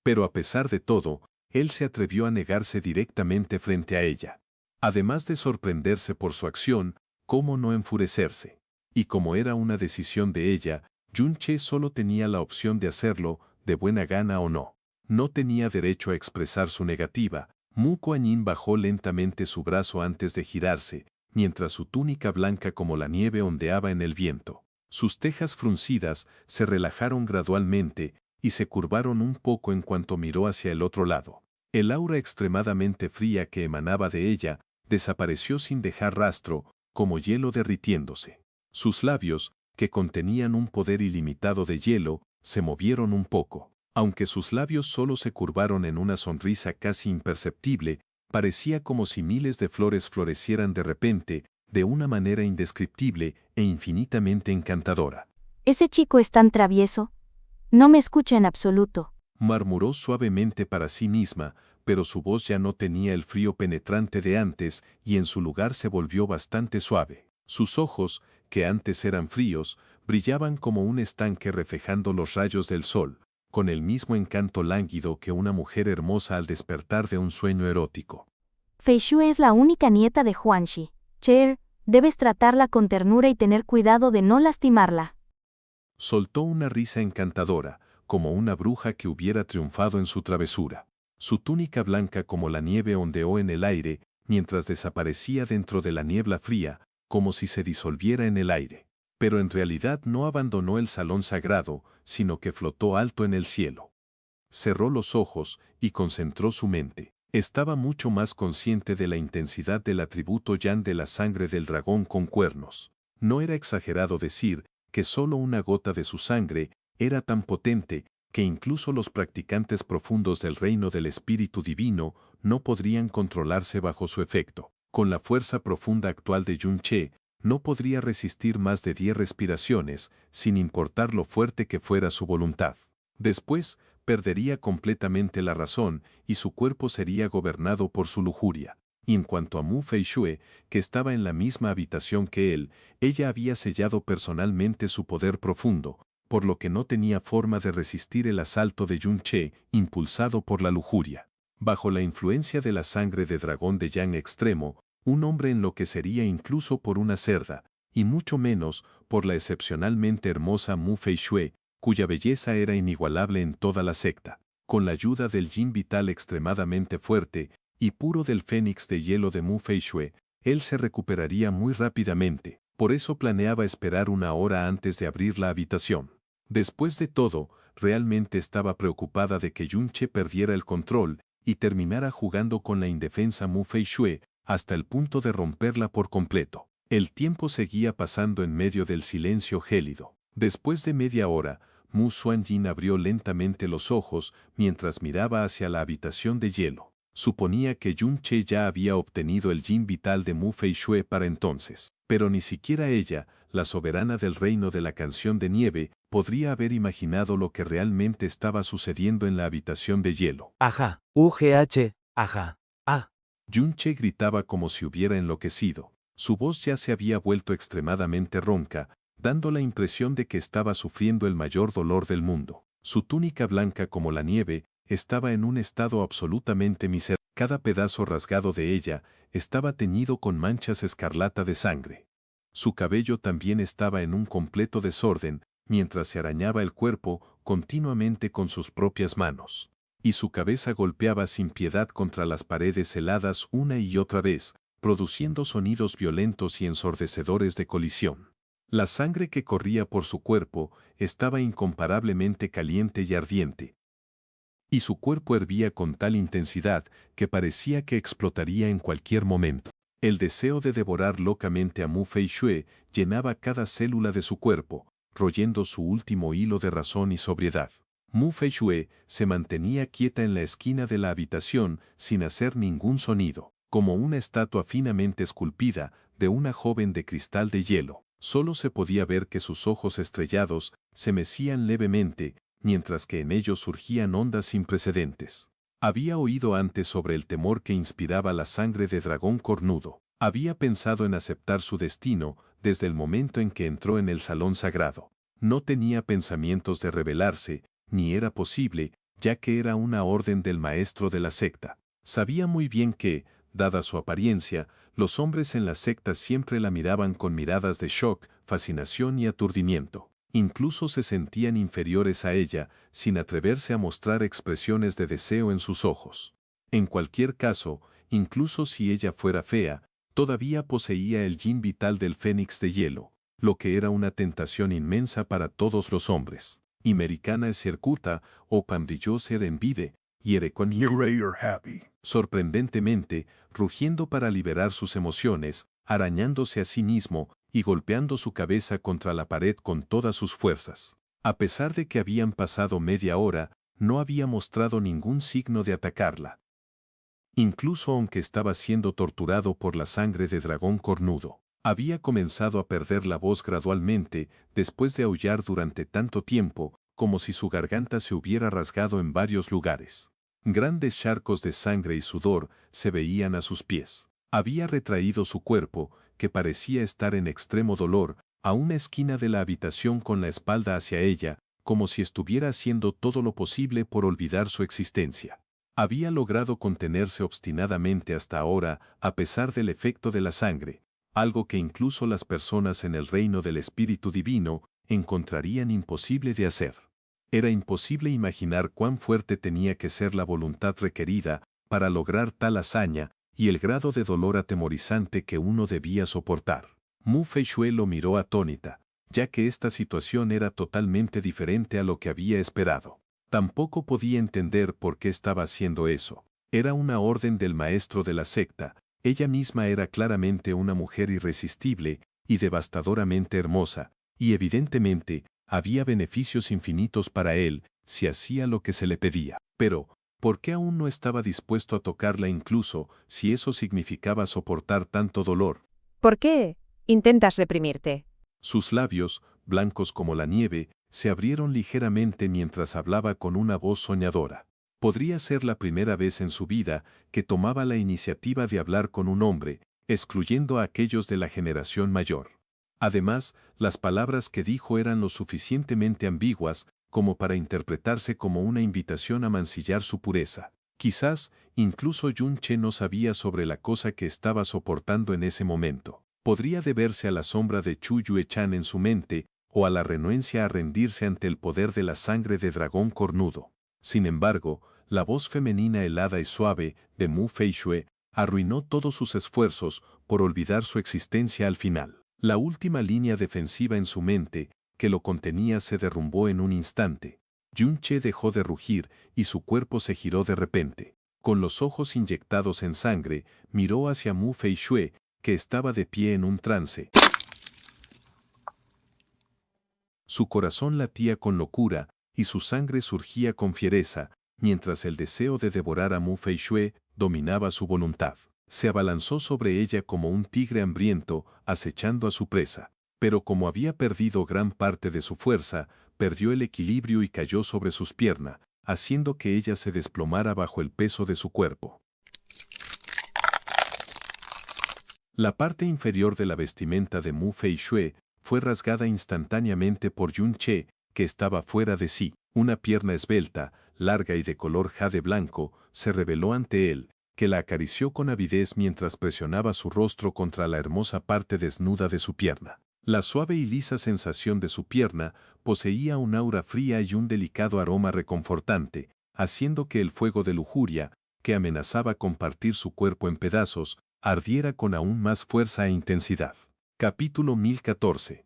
Pero a pesar de todo, él se atrevió a negarse directamente frente a ella. Además de sorprenderse por su acción, ¿cómo no enfurecerse? Y como era una decisión de ella, Yun Che solo tenía la opción de hacerlo, de buena gana o no. No tenía derecho a expresar su negativa. Mu Xuanyin bajó lentamente su brazo antes de girarse, mientras su túnica blanca como la nieve ondeaba en el viento. Sus tejas fruncidas se relajaron gradualmente y se curvaron un poco en cuanto miró hacia el otro lado. El aura extremadamente fría que emanaba de ella desapareció sin dejar rastro, como hielo derritiéndose. Sus labios, que contenían un poder ilimitado de hielo, se movieron un poco. Aunque sus labios solo se curvaron en una sonrisa casi imperceptible, parecía como si miles de flores florecieran de repente, de una manera indescriptible e infinitamente encantadora. Ese chico es tan travieso. No me escucha en absoluto. Murmuró suavemente para sí misma, pero su voz ya no tenía el frío penetrante de antes y en su lugar se volvió bastante suave. Sus ojos, que antes eran fríos, brillaban como un estanque reflejando los rayos del sol, con el mismo encanto lánguido que una mujer hermosa al despertar de un sueño erótico. Feishue es la única nieta de Huanxi. Cher, debes tratarla con ternura y tener cuidado de no lastimarla. Soltó una risa encantadora, como una bruja que hubiera triunfado en su travesura. Su túnica blanca como la nieve ondeó en el aire, mientras desaparecía dentro de la niebla fría, como si se disolviera en el aire. Pero en realidad no abandonó el salón sagrado, sino que flotó alto en el cielo. Cerró los ojos y concentró su mente. Estaba mucho más consciente de la intensidad del atributo yang de la sangre del dragón con cuernos. No era exagerado decir que solo una gota de su sangre era tan potente que incluso los practicantes profundos del reino del espíritu divino no podrían controlarse bajo su efecto. Con la fuerza profunda actual de Yun Che, no podría resistir más de 10 respiraciones, sin importar lo fuerte que fuera su voluntad. Después, perdería completamente la razón y su cuerpo sería gobernado por su lujuria. Y en cuanto a Mu Feishue, que estaba en la misma habitación que él, ella había sellado personalmente su poder profundo, por lo que no tenía forma de resistir el asalto de Yun Che, impulsado por la lujuria. Bajo la influencia de la sangre de dragón de Yang extremo, un hombre enloquecería incluso por una cerda, y mucho menos por la excepcionalmente hermosa Mu Feishue, cuya belleza era inigualable en toda la secta. Con la ayuda del yin vital extremadamente fuerte y puro del fénix de hielo de Mu Feishue, él se recuperaría muy rápidamente, por eso planeaba esperar una hora antes de abrir la habitación. Después de todo, realmente estaba preocupada de que Yunche perdiera el control y terminara jugando con la indefensa Mu Feishue hasta el punto de romperla por completo. El tiempo seguía pasando en medio del silencio gélido. Después de media hora, Mu Xuanjin abrió lentamente los ojos mientras miraba hacia la habitación de hielo. Suponía que Yunche ya había obtenido el yin vital de Mu Feishue para entonces, pero ni siquiera ella, la soberana del reino de la canción de nieve, podría haber imaginado lo que realmente estaba sucediendo en la habitación de hielo. Ajá, ajá, Yunche gritaba como si hubiera enloquecido. Su voz ya se había vuelto extremadamente ronca, dando la impresión de que estaba sufriendo el mayor dolor del mundo. Su túnica blanca como la nieve estaba en un estado absolutamente miserable. Cada pedazo rasgado de ella estaba teñido con manchas escarlata de sangre. Su cabello también estaba en un completo desorden, mientras se arañaba el cuerpo continuamente con sus propias manos. Y su cabeza golpeaba sin piedad contra las paredes heladas una y otra vez, produciendo sonidos violentos y ensordecedores de colisión. La sangre que corría por su cuerpo estaba incomparablemente caliente y ardiente. Y su cuerpo hervía con tal intensidad que parecía que explotaría en cualquier momento. El deseo de devorar locamente a Mu Feishue llenaba cada célula de su cuerpo, royendo su último hilo de razón y sobriedad. Mu Feishue se mantenía quieta en la esquina de la habitación sin hacer ningún sonido, como una estatua finamente esculpida de una joven de cristal de hielo. Solo se podía ver que sus ojos estrellados se mecían levemente, mientras que en ellos surgían ondas sin precedentes. Había oído antes sobre el temor que inspiraba la sangre de dragón cornudo. Había pensado en aceptar su destino desde el momento en que entró en el salón sagrado. No tenía pensamientos de rebelarse, ni era posible, ya que era una orden del maestro de la secta. Sabía muy bien que, dada su apariencia, los hombres en la secta siempre la miraban con miradas de shock, fascinación y aturdimiento. Incluso se sentían inferiores a ella, sin atreverse a mostrar expresiones de deseo en sus ojos. En cualquier caso, incluso si ella fuera fea, todavía poseía el yin vital del fénix de hielo, lo que era una tentación inmensa para todos los hombres. Americana Circuta o Pandilloser Envide, Yerecon sorprendentemente, rugiendo para liberar sus emociones, arañándose a sí mismo y golpeando su cabeza contra la pared con todas sus fuerzas. A pesar de que habían pasado media hora, no había mostrado ningún signo de atacarla. Incluso aunque estaba siendo torturado por la sangre de dragón cornudo, había comenzado a perder la voz gradualmente después de aullar durante tanto tiempo, como si su garganta se hubiera rasgado en varios lugares. Grandes charcos de sangre y sudor se veían a sus pies. Había retraído su cuerpo, que parecía estar en extremo dolor, a una esquina de la habitación con la espalda hacia ella, como si estuviera haciendo todo lo posible por olvidar su existencia. Había logrado contenerse obstinadamente hasta ahora, a pesar del efecto de la sangre, algo que incluso las personas en el reino del Espíritu Divino encontrarían imposible de hacer. Era imposible imaginar cuán fuerte tenía que ser la voluntad requerida para lograr tal hazaña y el grado de dolor atemorizante que uno debía soportar. Mu Feishue lo miró atónita, ya que esta situación era totalmente diferente a lo que había esperado. Tampoco podía entender por qué estaba haciendo eso. Era una orden del maestro de la secta. Ella misma era claramente una mujer irresistible y devastadoramente hermosa, y evidentemente, había beneficios infinitos para él si hacía lo que se le pedía. Pero, ¿por qué aún no estaba dispuesto a tocarla incluso si eso significaba soportar tanto dolor? ¿Por qué intentas reprimirte? Sus labios, blancos como la nieve, se abrieron ligeramente mientras hablaba con una voz soñadora. Podría ser la primera vez en su vida que tomaba la iniciativa de hablar con un hombre, excluyendo a aquellos de la generación mayor. Además, las palabras que dijo eran lo suficientemente ambiguas como para interpretarse como una invitación a mancillar su pureza. Quizás, incluso Yunche no sabía sobre la cosa que estaba soportando en ese momento. Podría deberse a la sombra de Chu Yue-chan en su mente, o a la renuencia a rendirse ante el poder de la sangre de dragón cornudo. Sin embargo, la voz femenina helada y suave de Mu Feishue arruinó todos sus esfuerzos por olvidar su existencia al final. La última línea defensiva en su mente, que lo contenía, se derrumbó en un instante. Yun-che dejó de rugir y su cuerpo se giró de repente. Con los ojos inyectados en sangre, miró hacia Mu Feishue, que estaba de pie en un trance. Su corazón latía con locura y su sangre surgía con fiereza, mientras el deseo de devorar a Mu Feishue dominaba su voluntad. Se abalanzó sobre ella como un tigre hambriento, acechando a su presa. Pero como había perdido gran parte de su fuerza, perdió el equilibrio y cayó sobre sus piernas, haciendo que ella se desplomara bajo el peso de su cuerpo. La parte inferior de la vestimenta de Mu Feishue fue rasgada instantáneamente por Yun-che, que estaba fuera de sí. Una pierna esbelta, larga y de color jade blanco, se reveló ante él, que la acarició con avidez mientras presionaba su rostro contra la hermosa parte desnuda de su pierna. La suave y lisa sensación de su pierna poseía un aura fría y un delicado aroma reconfortante, haciendo que el fuego de lujuria, que amenazaba compartir su cuerpo en pedazos, ardiera con aún más fuerza e intensidad. Capítulo 1014.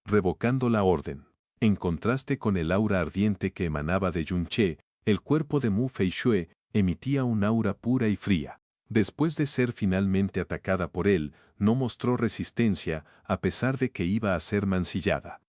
Revocando la orden. En contraste con el aura ardiente que emanaba de Yun-che, el cuerpo de Mu Feishue emitía un aura pura y fría. Después de ser finalmente atacada por él, no mostró resistencia, a pesar de que iba a ser mancillada.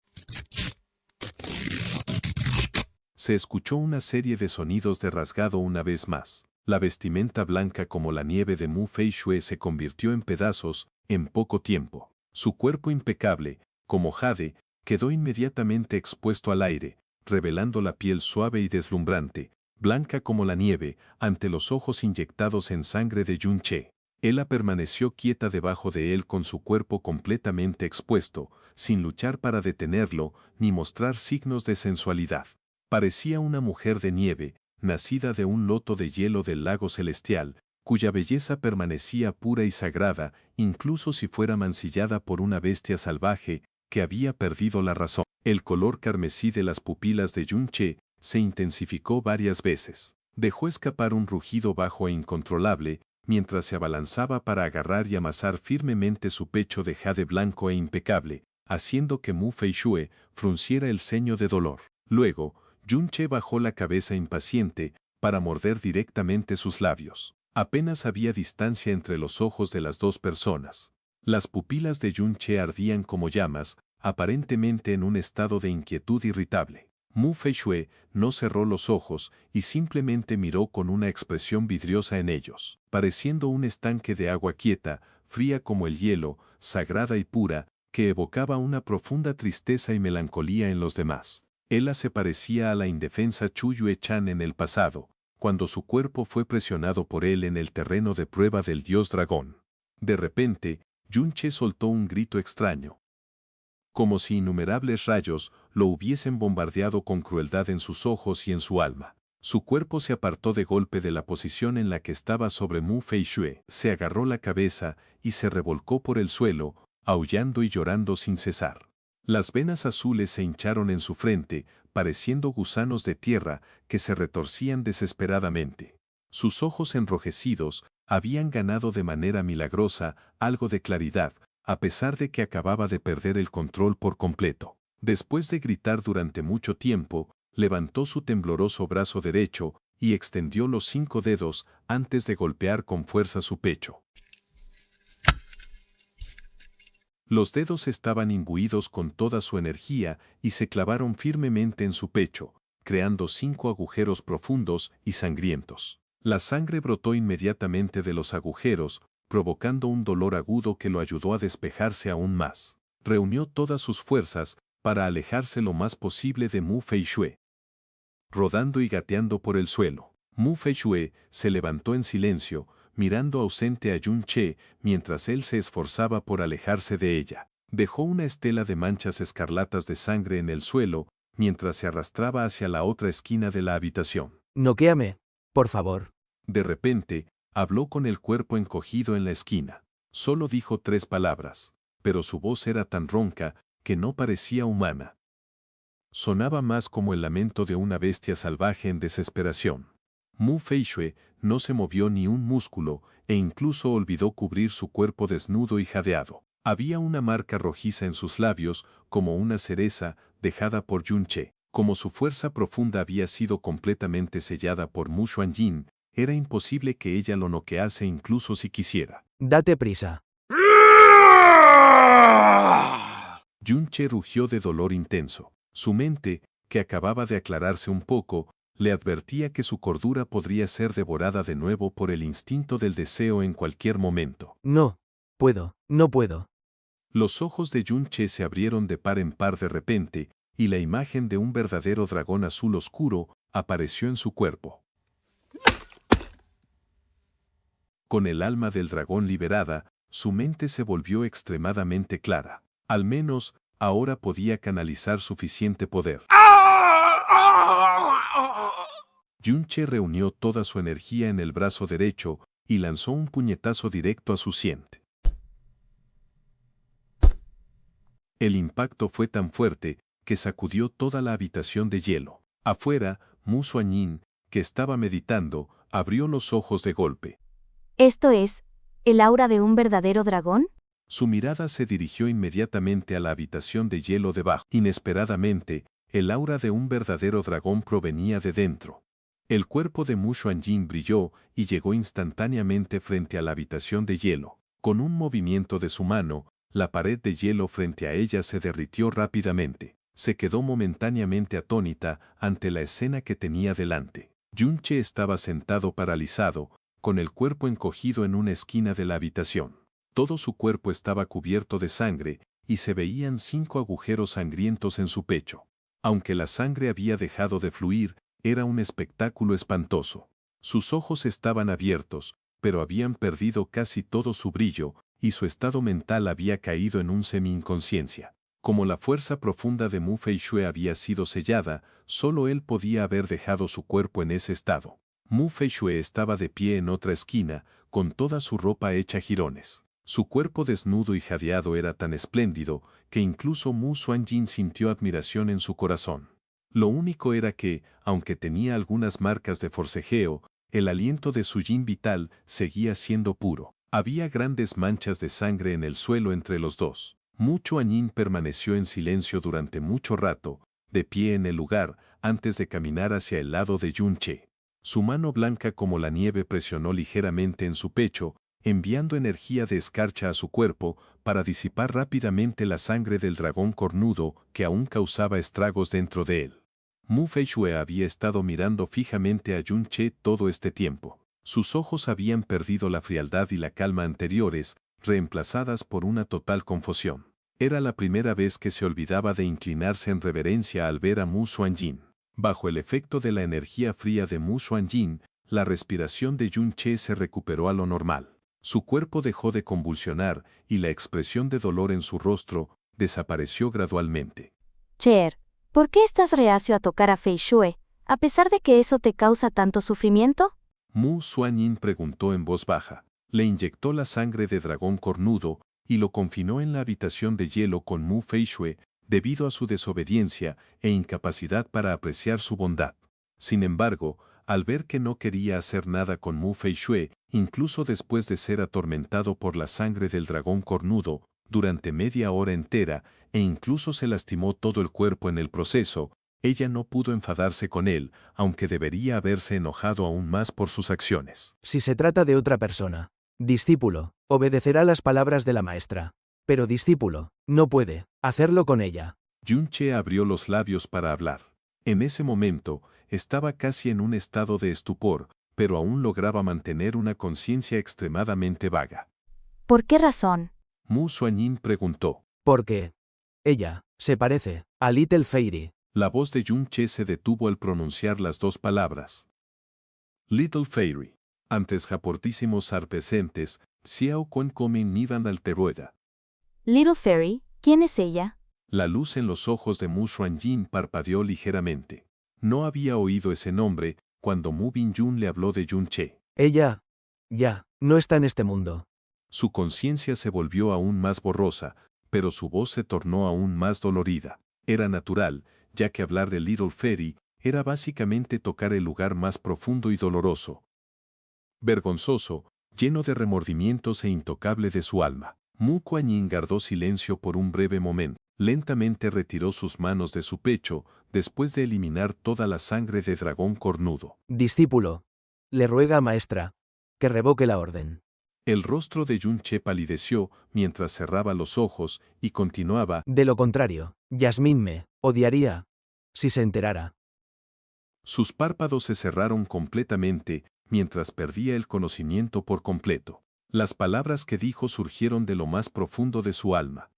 Se escuchó una serie de sonidos de rasgado una vez más. La vestimenta blanca como la nieve de Mu Feishue se convirtió en pedazos en poco tiempo. Su cuerpo impecable, como jade, quedó inmediatamente expuesto al aire, revelando la piel suave y deslumbrante, blanca como la nieve, ante los ojos inyectados en sangre de Yun-che. Ella permaneció quieta debajo de él con su cuerpo completamente expuesto, sin luchar para detenerlo ni mostrar signos de sensualidad. Parecía una mujer de nieve, nacida de un loto de hielo del lago celestial, cuya belleza permanecía pura y sagrada, incluso si fuera mancillada por una bestia salvaje que había perdido la razón. El color carmesí de las pupilas de Yun-che se intensificó varias veces. Dejó escapar un rugido bajo e incontrolable, mientras se abalanzaba para agarrar y amasar firmemente su pecho de jade blanco e impecable, haciendo que Mu Feishue frunciera el ceño de dolor. Luego, Yun-che bajó la cabeza impaciente para morder directamente sus labios. Apenas había distancia entre los ojos de las dos personas. Las pupilas de Yun-che ardían como llamas, aparentemente en un estado de inquietud irritable. Mu Feishue no cerró los ojos y simplemente miró con una expresión vidriosa en ellos, pareciendo un estanque de agua quieta, fría como el hielo, sagrada y pura, que evocaba una profunda tristeza y melancolía en los demás. Ella se parecía a la indefensa Chu Yue-chan en el pasado, cuando su cuerpo fue presionado por él en el terreno de prueba del dios dragón. De repente, Yun-che soltó un grito extraño, como si innumerables rayos lo hubiesen bombardeado con crueldad en sus ojos y en su alma. Su cuerpo se apartó de golpe de la posición en la que estaba sobre Mu Feishue, se agarró la cabeza y se revolcó por el suelo, aullando y llorando sin cesar. Las venas azules se hincharon en su frente, pareciendo gusanos de tierra que se retorcían desesperadamente. Sus ojos enrojecidos habían ganado de manera milagrosa algo de claridad, a pesar de que acababa de perder el control por completo. Después de gritar durante mucho tiempo, levantó su tembloroso brazo derecho y extendió los 5 dedos antes de golpear con fuerza su pecho. Los dedos estaban imbuidos con toda su energía y se clavaron firmemente en su pecho, creando 5 agujeros profundos y sangrientos. La sangre brotó inmediatamente de los agujeros, provocando un dolor agudo que lo ayudó a despejarse aún más. Reunió todas sus fuerzas para alejarse lo más posible de Mu Feishue. Rodando y gateando por el suelo, Mu Feishue se levantó en silencio, mirando ausente a Yun-che mientras él se esforzaba por alejarse de ella. Dejó una estela de manchas escarlatas de sangre en el suelo mientras se arrastraba hacia la otra esquina de la habitación. Noquéame, por favor. De repente, habló con el cuerpo encogido en la esquina. Solo dijo 3 palabras, pero su voz era tan ronca que no parecía humana. Sonaba más como el lamento de una bestia salvaje en desesperación. Mu Feishue no se movió ni un músculo e incluso olvidó cubrir su cuerpo desnudo y jadeado. Había una marca rojiza en sus labios, como una cereza dejada por Yunche. Como su fuerza profunda había sido completamente sellada por Mu Xuanjin, era imposible que ella lo noquease incluso si quisiera. Date prisa. Yunche rugió de dolor intenso. Su mente, que acababa de aclararse un poco, le advertía que su cordura podría ser devorada de nuevo por el instinto del deseo en cualquier momento. No puedo. Los ojos de Yunche se abrieron de par en par de repente, y la imagen de un verdadero dragón azul oscuro apareció en su cuerpo. Con el alma del dragón liberada, su mente se volvió extremadamente clara. Al menos, ahora podía canalizar suficiente poder. Yunche reunió toda su energía en el brazo derecho y lanzó un puñetazo directo a su sien. El impacto fue tan fuerte que sacudió toda la habitación de hielo. Afuera, Mu Xuanjin, que estaba meditando, abrió los ojos de golpe. ¿Esto es el aura de un verdadero dragón? Su mirada se dirigió inmediatamente a la habitación de hielo debajo. Inesperadamente, el aura de un verdadero dragón provenía de dentro. El cuerpo de Mu Xuanjin brilló y llegó instantáneamente frente a la habitación de hielo. Con un movimiento de su mano, la pared de hielo frente a ella se derritió rápidamente. Se quedó momentáneamente atónita ante la escena que tenía delante. Yunche estaba sentado paralizado, con el cuerpo encogido en una esquina de la habitación. Todo su cuerpo estaba cubierto de sangre, y se veían 5 agujeros sangrientos en su pecho. Aunque la sangre había dejado de fluir, era un espectáculo espantoso. Sus ojos estaban abiertos, pero habían perdido casi todo su brillo, y su estado mental había caído en un semi-inconsciencia. Como la fuerza profunda de Mu Feishue había sido sellada, solo él podía haber dejado su cuerpo en ese estado. Mu Feishue estaba de pie en otra esquina, con toda su ropa hecha jirones. Su cuerpo desnudo y jadeado era tan espléndido que incluso Mu Xuanjin sintió admiración en su corazón. Lo único era que, aunque tenía algunas marcas de forcejeo, el aliento de su yin vital seguía siendo puro. Había grandes manchas de sangre en el suelo entre los dos. Mu Xuanjin permaneció en silencio durante mucho rato, de pie en el lugar, antes de caminar hacia el lado de Yunche. Su mano blanca como la nieve presionó ligeramente en su pecho, enviando energía de escarcha a su cuerpo para disipar rápidamente la sangre del dragón cornudo que aún causaba estragos dentro de él. Mu Feishue había estado mirando fijamente a Yunche todo este tiempo. Sus ojos habían perdido la frialdad y la calma anteriores, reemplazadas por una total confusión. Era la primera vez que se olvidaba de inclinarse en reverencia al ver a Mu Xuanjin. Bajo el efecto de la energía fría de Mu Xuanjin, la respiración de Yunche se recuperó a lo normal. Su cuerpo dejó de convulsionar y la expresión de dolor en su rostro desapareció gradualmente. Cher, ¿por qué estás reacio a tocar a Feishue, a pesar de que eso te causa tanto sufrimiento? Mu Xuanjin preguntó en voz baja. Le inyectó la sangre de dragón cornudo y lo confinó en la habitación de hielo con Mu Feishue debido a su desobediencia e incapacidad para apreciar su bondad. Sin embargo, al ver que no quería hacer nada con Mu Feishue, incluso después de ser atormentado por la sangre del dragón cornudo, durante media hora entera, e incluso se lastimó todo el cuerpo en el proceso, ella no pudo enfadarse con él, aunque debería haberse enojado aún más por sus acciones. Si se trata de otra persona, discípulo, obedecerá las palabras de la maestra. Pero discípulo, no puede hacerlo con ella. Yunche abrió los labios para hablar. En ese momento, estaba casi en un estado de estupor, pero aún lograba mantener una conciencia extremadamente vaga. ¿Por qué razón? Mu Xuanjin preguntó. Porque ella se parece a Little Fairy. La voz de Yunche se detuvo al pronunciar las 2 palabras. Little Fairy. Antes japortísimos arpescentes, Xiao Quan Comin Nidan Alterueda. Little Fairy, ¿quién es ella? La luz en los ojos de Mu Xuanjin parpadeó ligeramente. No había oído ese nombre cuando Mu Binyun le habló de Yunche. Ella ya no está en este mundo. Su conciencia se volvió aún más borrosa, pero su voz se tornó aún más dolorida. Era natural, ya que hablar de Little Fairy era básicamente tocar el lugar más profundo y doloroso, vergonzoso, lleno de remordimientos e intocable de su alma. Mu Kuan-yin guardó silencio por un breve momento. Lentamente retiró sus manos de su pecho, después de eliminar toda la sangre de dragón cornudo. Discípulo. Le ruega, maestra, que revoque la orden. El rostro de Yun-che palideció mientras cerraba los ojos y continuaba. De lo contrario, Yasmín me odiaría si se enterara. Sus párpados se cerraron completamente mientras perdía el conocimiento por completo. Las palabras que dijo surgieron de lo más profundo de su alma.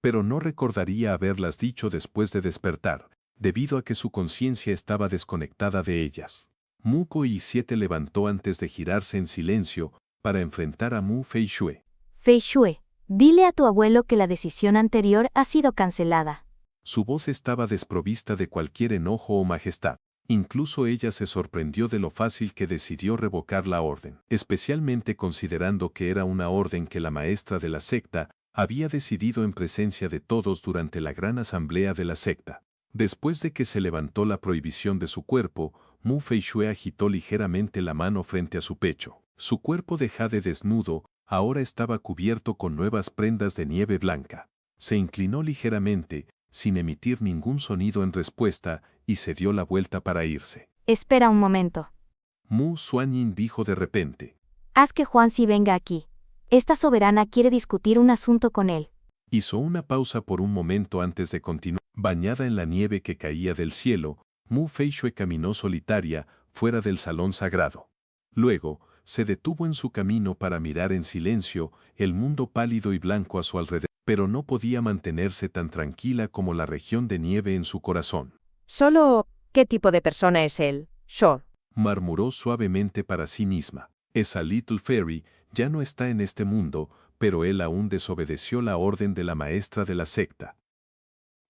Pero no recordaría haberlas dicho después de despertar, debido a que su conciencia estaba desconectada de ellas. Mu Kuai-7 levantó antes de girarse en silencio para enfrentar a Mu Fei-shue. Fei-shue, dile a tu abuelo que la decisión anterior ha sido cancelada. Su voz estaba desprovista de cualquier enojo o majestad. Incluso ella se sorprendió de lo fácil que decidió revocar la orden, especialmente considerando que era una orden que la maestra de la secta había decidido en presencia de todos durante la gran asamblea de la secta. Después de que se levantó la prohibición de su cuerpo, Mu Fei-shue agitó ligeramente la mano frente a su pecho. Su cuerpo de jade desnudo ahora estaba cubierto con nuevas prendas de nieve blanca. Se inclinó ligeramente, sin emitir ningún sonido en respuesta, y se dio la vuelta para irse. Espera un momento. Mu Xuanyin dijo de repente. Haz que Huangzi venga aquí. Esta soberana quiere discutir un asunto con él. Hizo una pausa por un momento antes de continuar. Bañada en la nieve que caía del cielo, Mu Fei-shue caminó solitaria, fuera del salón sagrado. Luego, se detuvo en su camino para mirar en silencio el mundo pálido y blanco a su alrededor, pero no podía mantenerse tan tranquila como la región de nieve en su corazón. Solo, ¿qué tipo de persona es él? Shore. Murmuró suavemente para sí misma. Esa Little Fairy ya no está en este mundo, pero él aún desobedeció la orden de la maestra de la secta.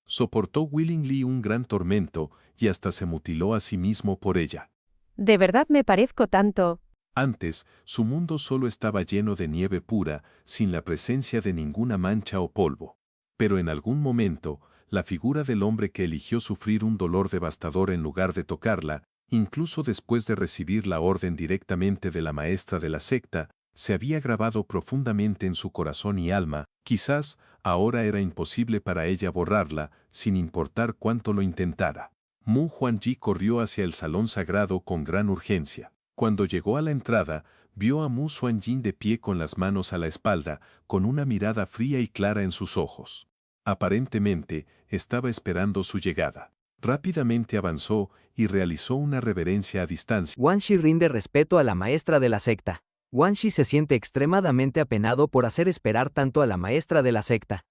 Soportó willingly un gran tormento y hasta se mutiló a sí mismo por ella. ¿De verdad me parezco tanto? Antes, su mundo solo estaba lleno de nieve pura, sin la presencia de ninguna mancha o polvo. Pero en algún momento, la figura del hombre que eligió sufrir un dolor devastador en lugar de tocarla, incluso después de recibir la orden directamente de la maestra de la secta, se había grabado profundamente en su corazón y alma. Quizás, ahora era imposible para ella borrarla, sin importar cuánto lo intentara. Mu Huangji corrió hacia el salón sagrado con gran urgencia. Cuando llegó a la entrada, vio a Mu Xuanyin de pie con las manos a la espalda, con una mirada fría y clara en sus ojos. Aparentemente, estaba esperando su llegada. Rápidamente avanzó y realizó una reverencia a distancia. Wanshi rinde respeto a la maestra de la secta. Wanshi se siente extremadamente apenado por hacer esperar tanto a la maestra de la secta.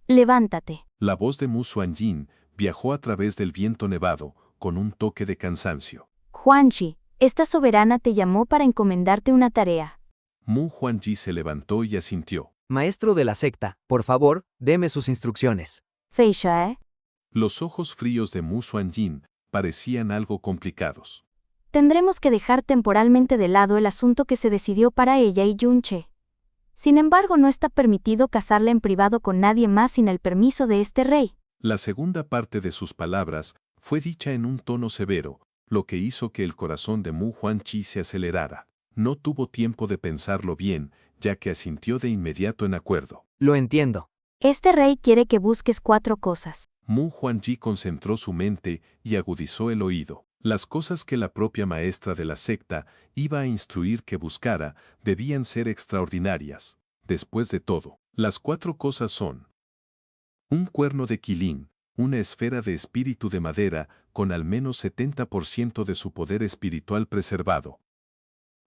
Levántate. La voz de Mu Xuanyin viajó a través del viento nevado, con un toque de cansancio. Huangzi, esta soberana te llamó para encomendarte una tarea. Mu Huangji se levantó y asintió. Maestro de la secta, por favor, deme sus instrucciones. Fei-shue, Los ojos fríos de Mu Xuanyin parecían algo complicados. tendremos que dejar temporalmente de lado el asunto que se decidió para ella y Yun-che. Sin embargo, no está permitido casarla en privado con nadie más sin el permiso de este rey. La segunda parte de sus palabras fue dicha en un tono severo, lo que hizo que el corazón de Mu Huangji se acelerara. No tuvo tiempo de pensarlo bien, ya que asintió de inmediato en acuerdo. Lo entiendo. Este rey quiere que busques 4 cosas. Mu Huangji concentró su mente y agudizó el oído. Las cosas que la propia maestra de la secta iba a instruir que buscara debían ser extraordinarias. Después de todo, las 4 cosas son: un cuerno de Qilin, una esfera de espíritu de madera con al menos 70% de su poder espiritual preservado,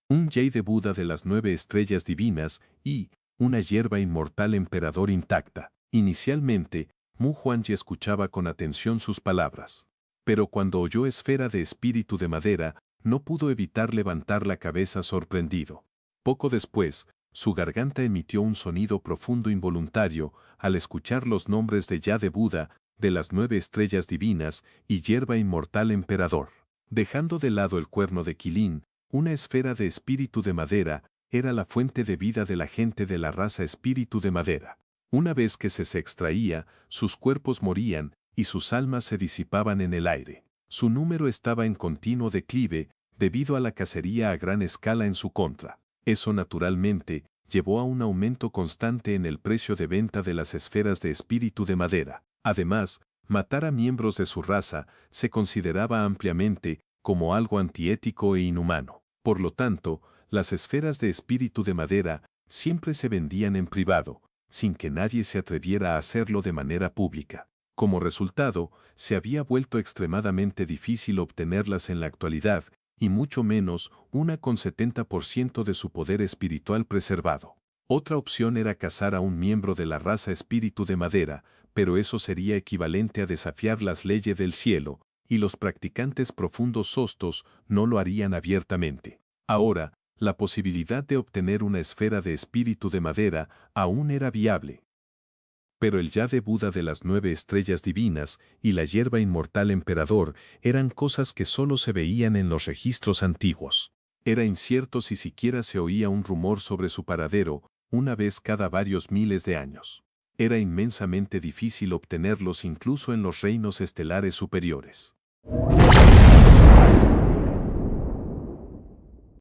un yei de Buda de las 9 estrellas divinas y una hierba inmortal emperador intacta. Inicialmente, Mu Huangji escuchaba con atención sus palabras. Pero cuando oyó esfera de espíritu de madera, no pudo evitar levantar la cabeza sorprendido. Poco después, su garganta emitió un sonido profundo involuntario al escuchar los nombres de Ya de Buda, de las 9 estrellas divinas y hierba inmortal emperador. Dejando de lado el cuerno de Qilin, una esfera de espíritu de madera era la fuente de vida de la gente de la raza espíritu de madera. Una vez que se extraía, sus cuerpos morían y sus almas se disipaban en el aire. Su número estaba en continuo declive debido a la cacería a gran escala en su contra. Eso naturalmente llevó a un aumento constante en el precio de venta de las esferas de espíritu de madera. Además, matar a miembros de su raza se consideraba ampliamente como algo antiético e inhumano. Por lo tanto, las esferas de espíritu de madera siempre se vendían en privado, sin que nadie se atreviera a hacerlo de manera pública. Como resultado, se había vuelto extremadamente difícil obtenerlas en la actualidad, y mucho menos una con 70% de su poder espiritual preservado. Otra opción era cazar a un miembro de la raza espíritu de madera, pero eso sería equivalente a desafiar las leyes del cielo, y los practicantes profundos sostos no lo harían abiertamente. Ahora, la posibilidad de obtener una esfera de espíritu de madera aún era viable. Pero el ya de Buda de las 9 estrellas divinas y la hierba inmortal emperador eran cosas que solo se veían en los registros antiguos. Era incierto si siquiera se oía un rumor sobre su paradero una vez cada varios miles de años. Era inmensamente difícil obtenerlos incluso en los reinos estelares superiores.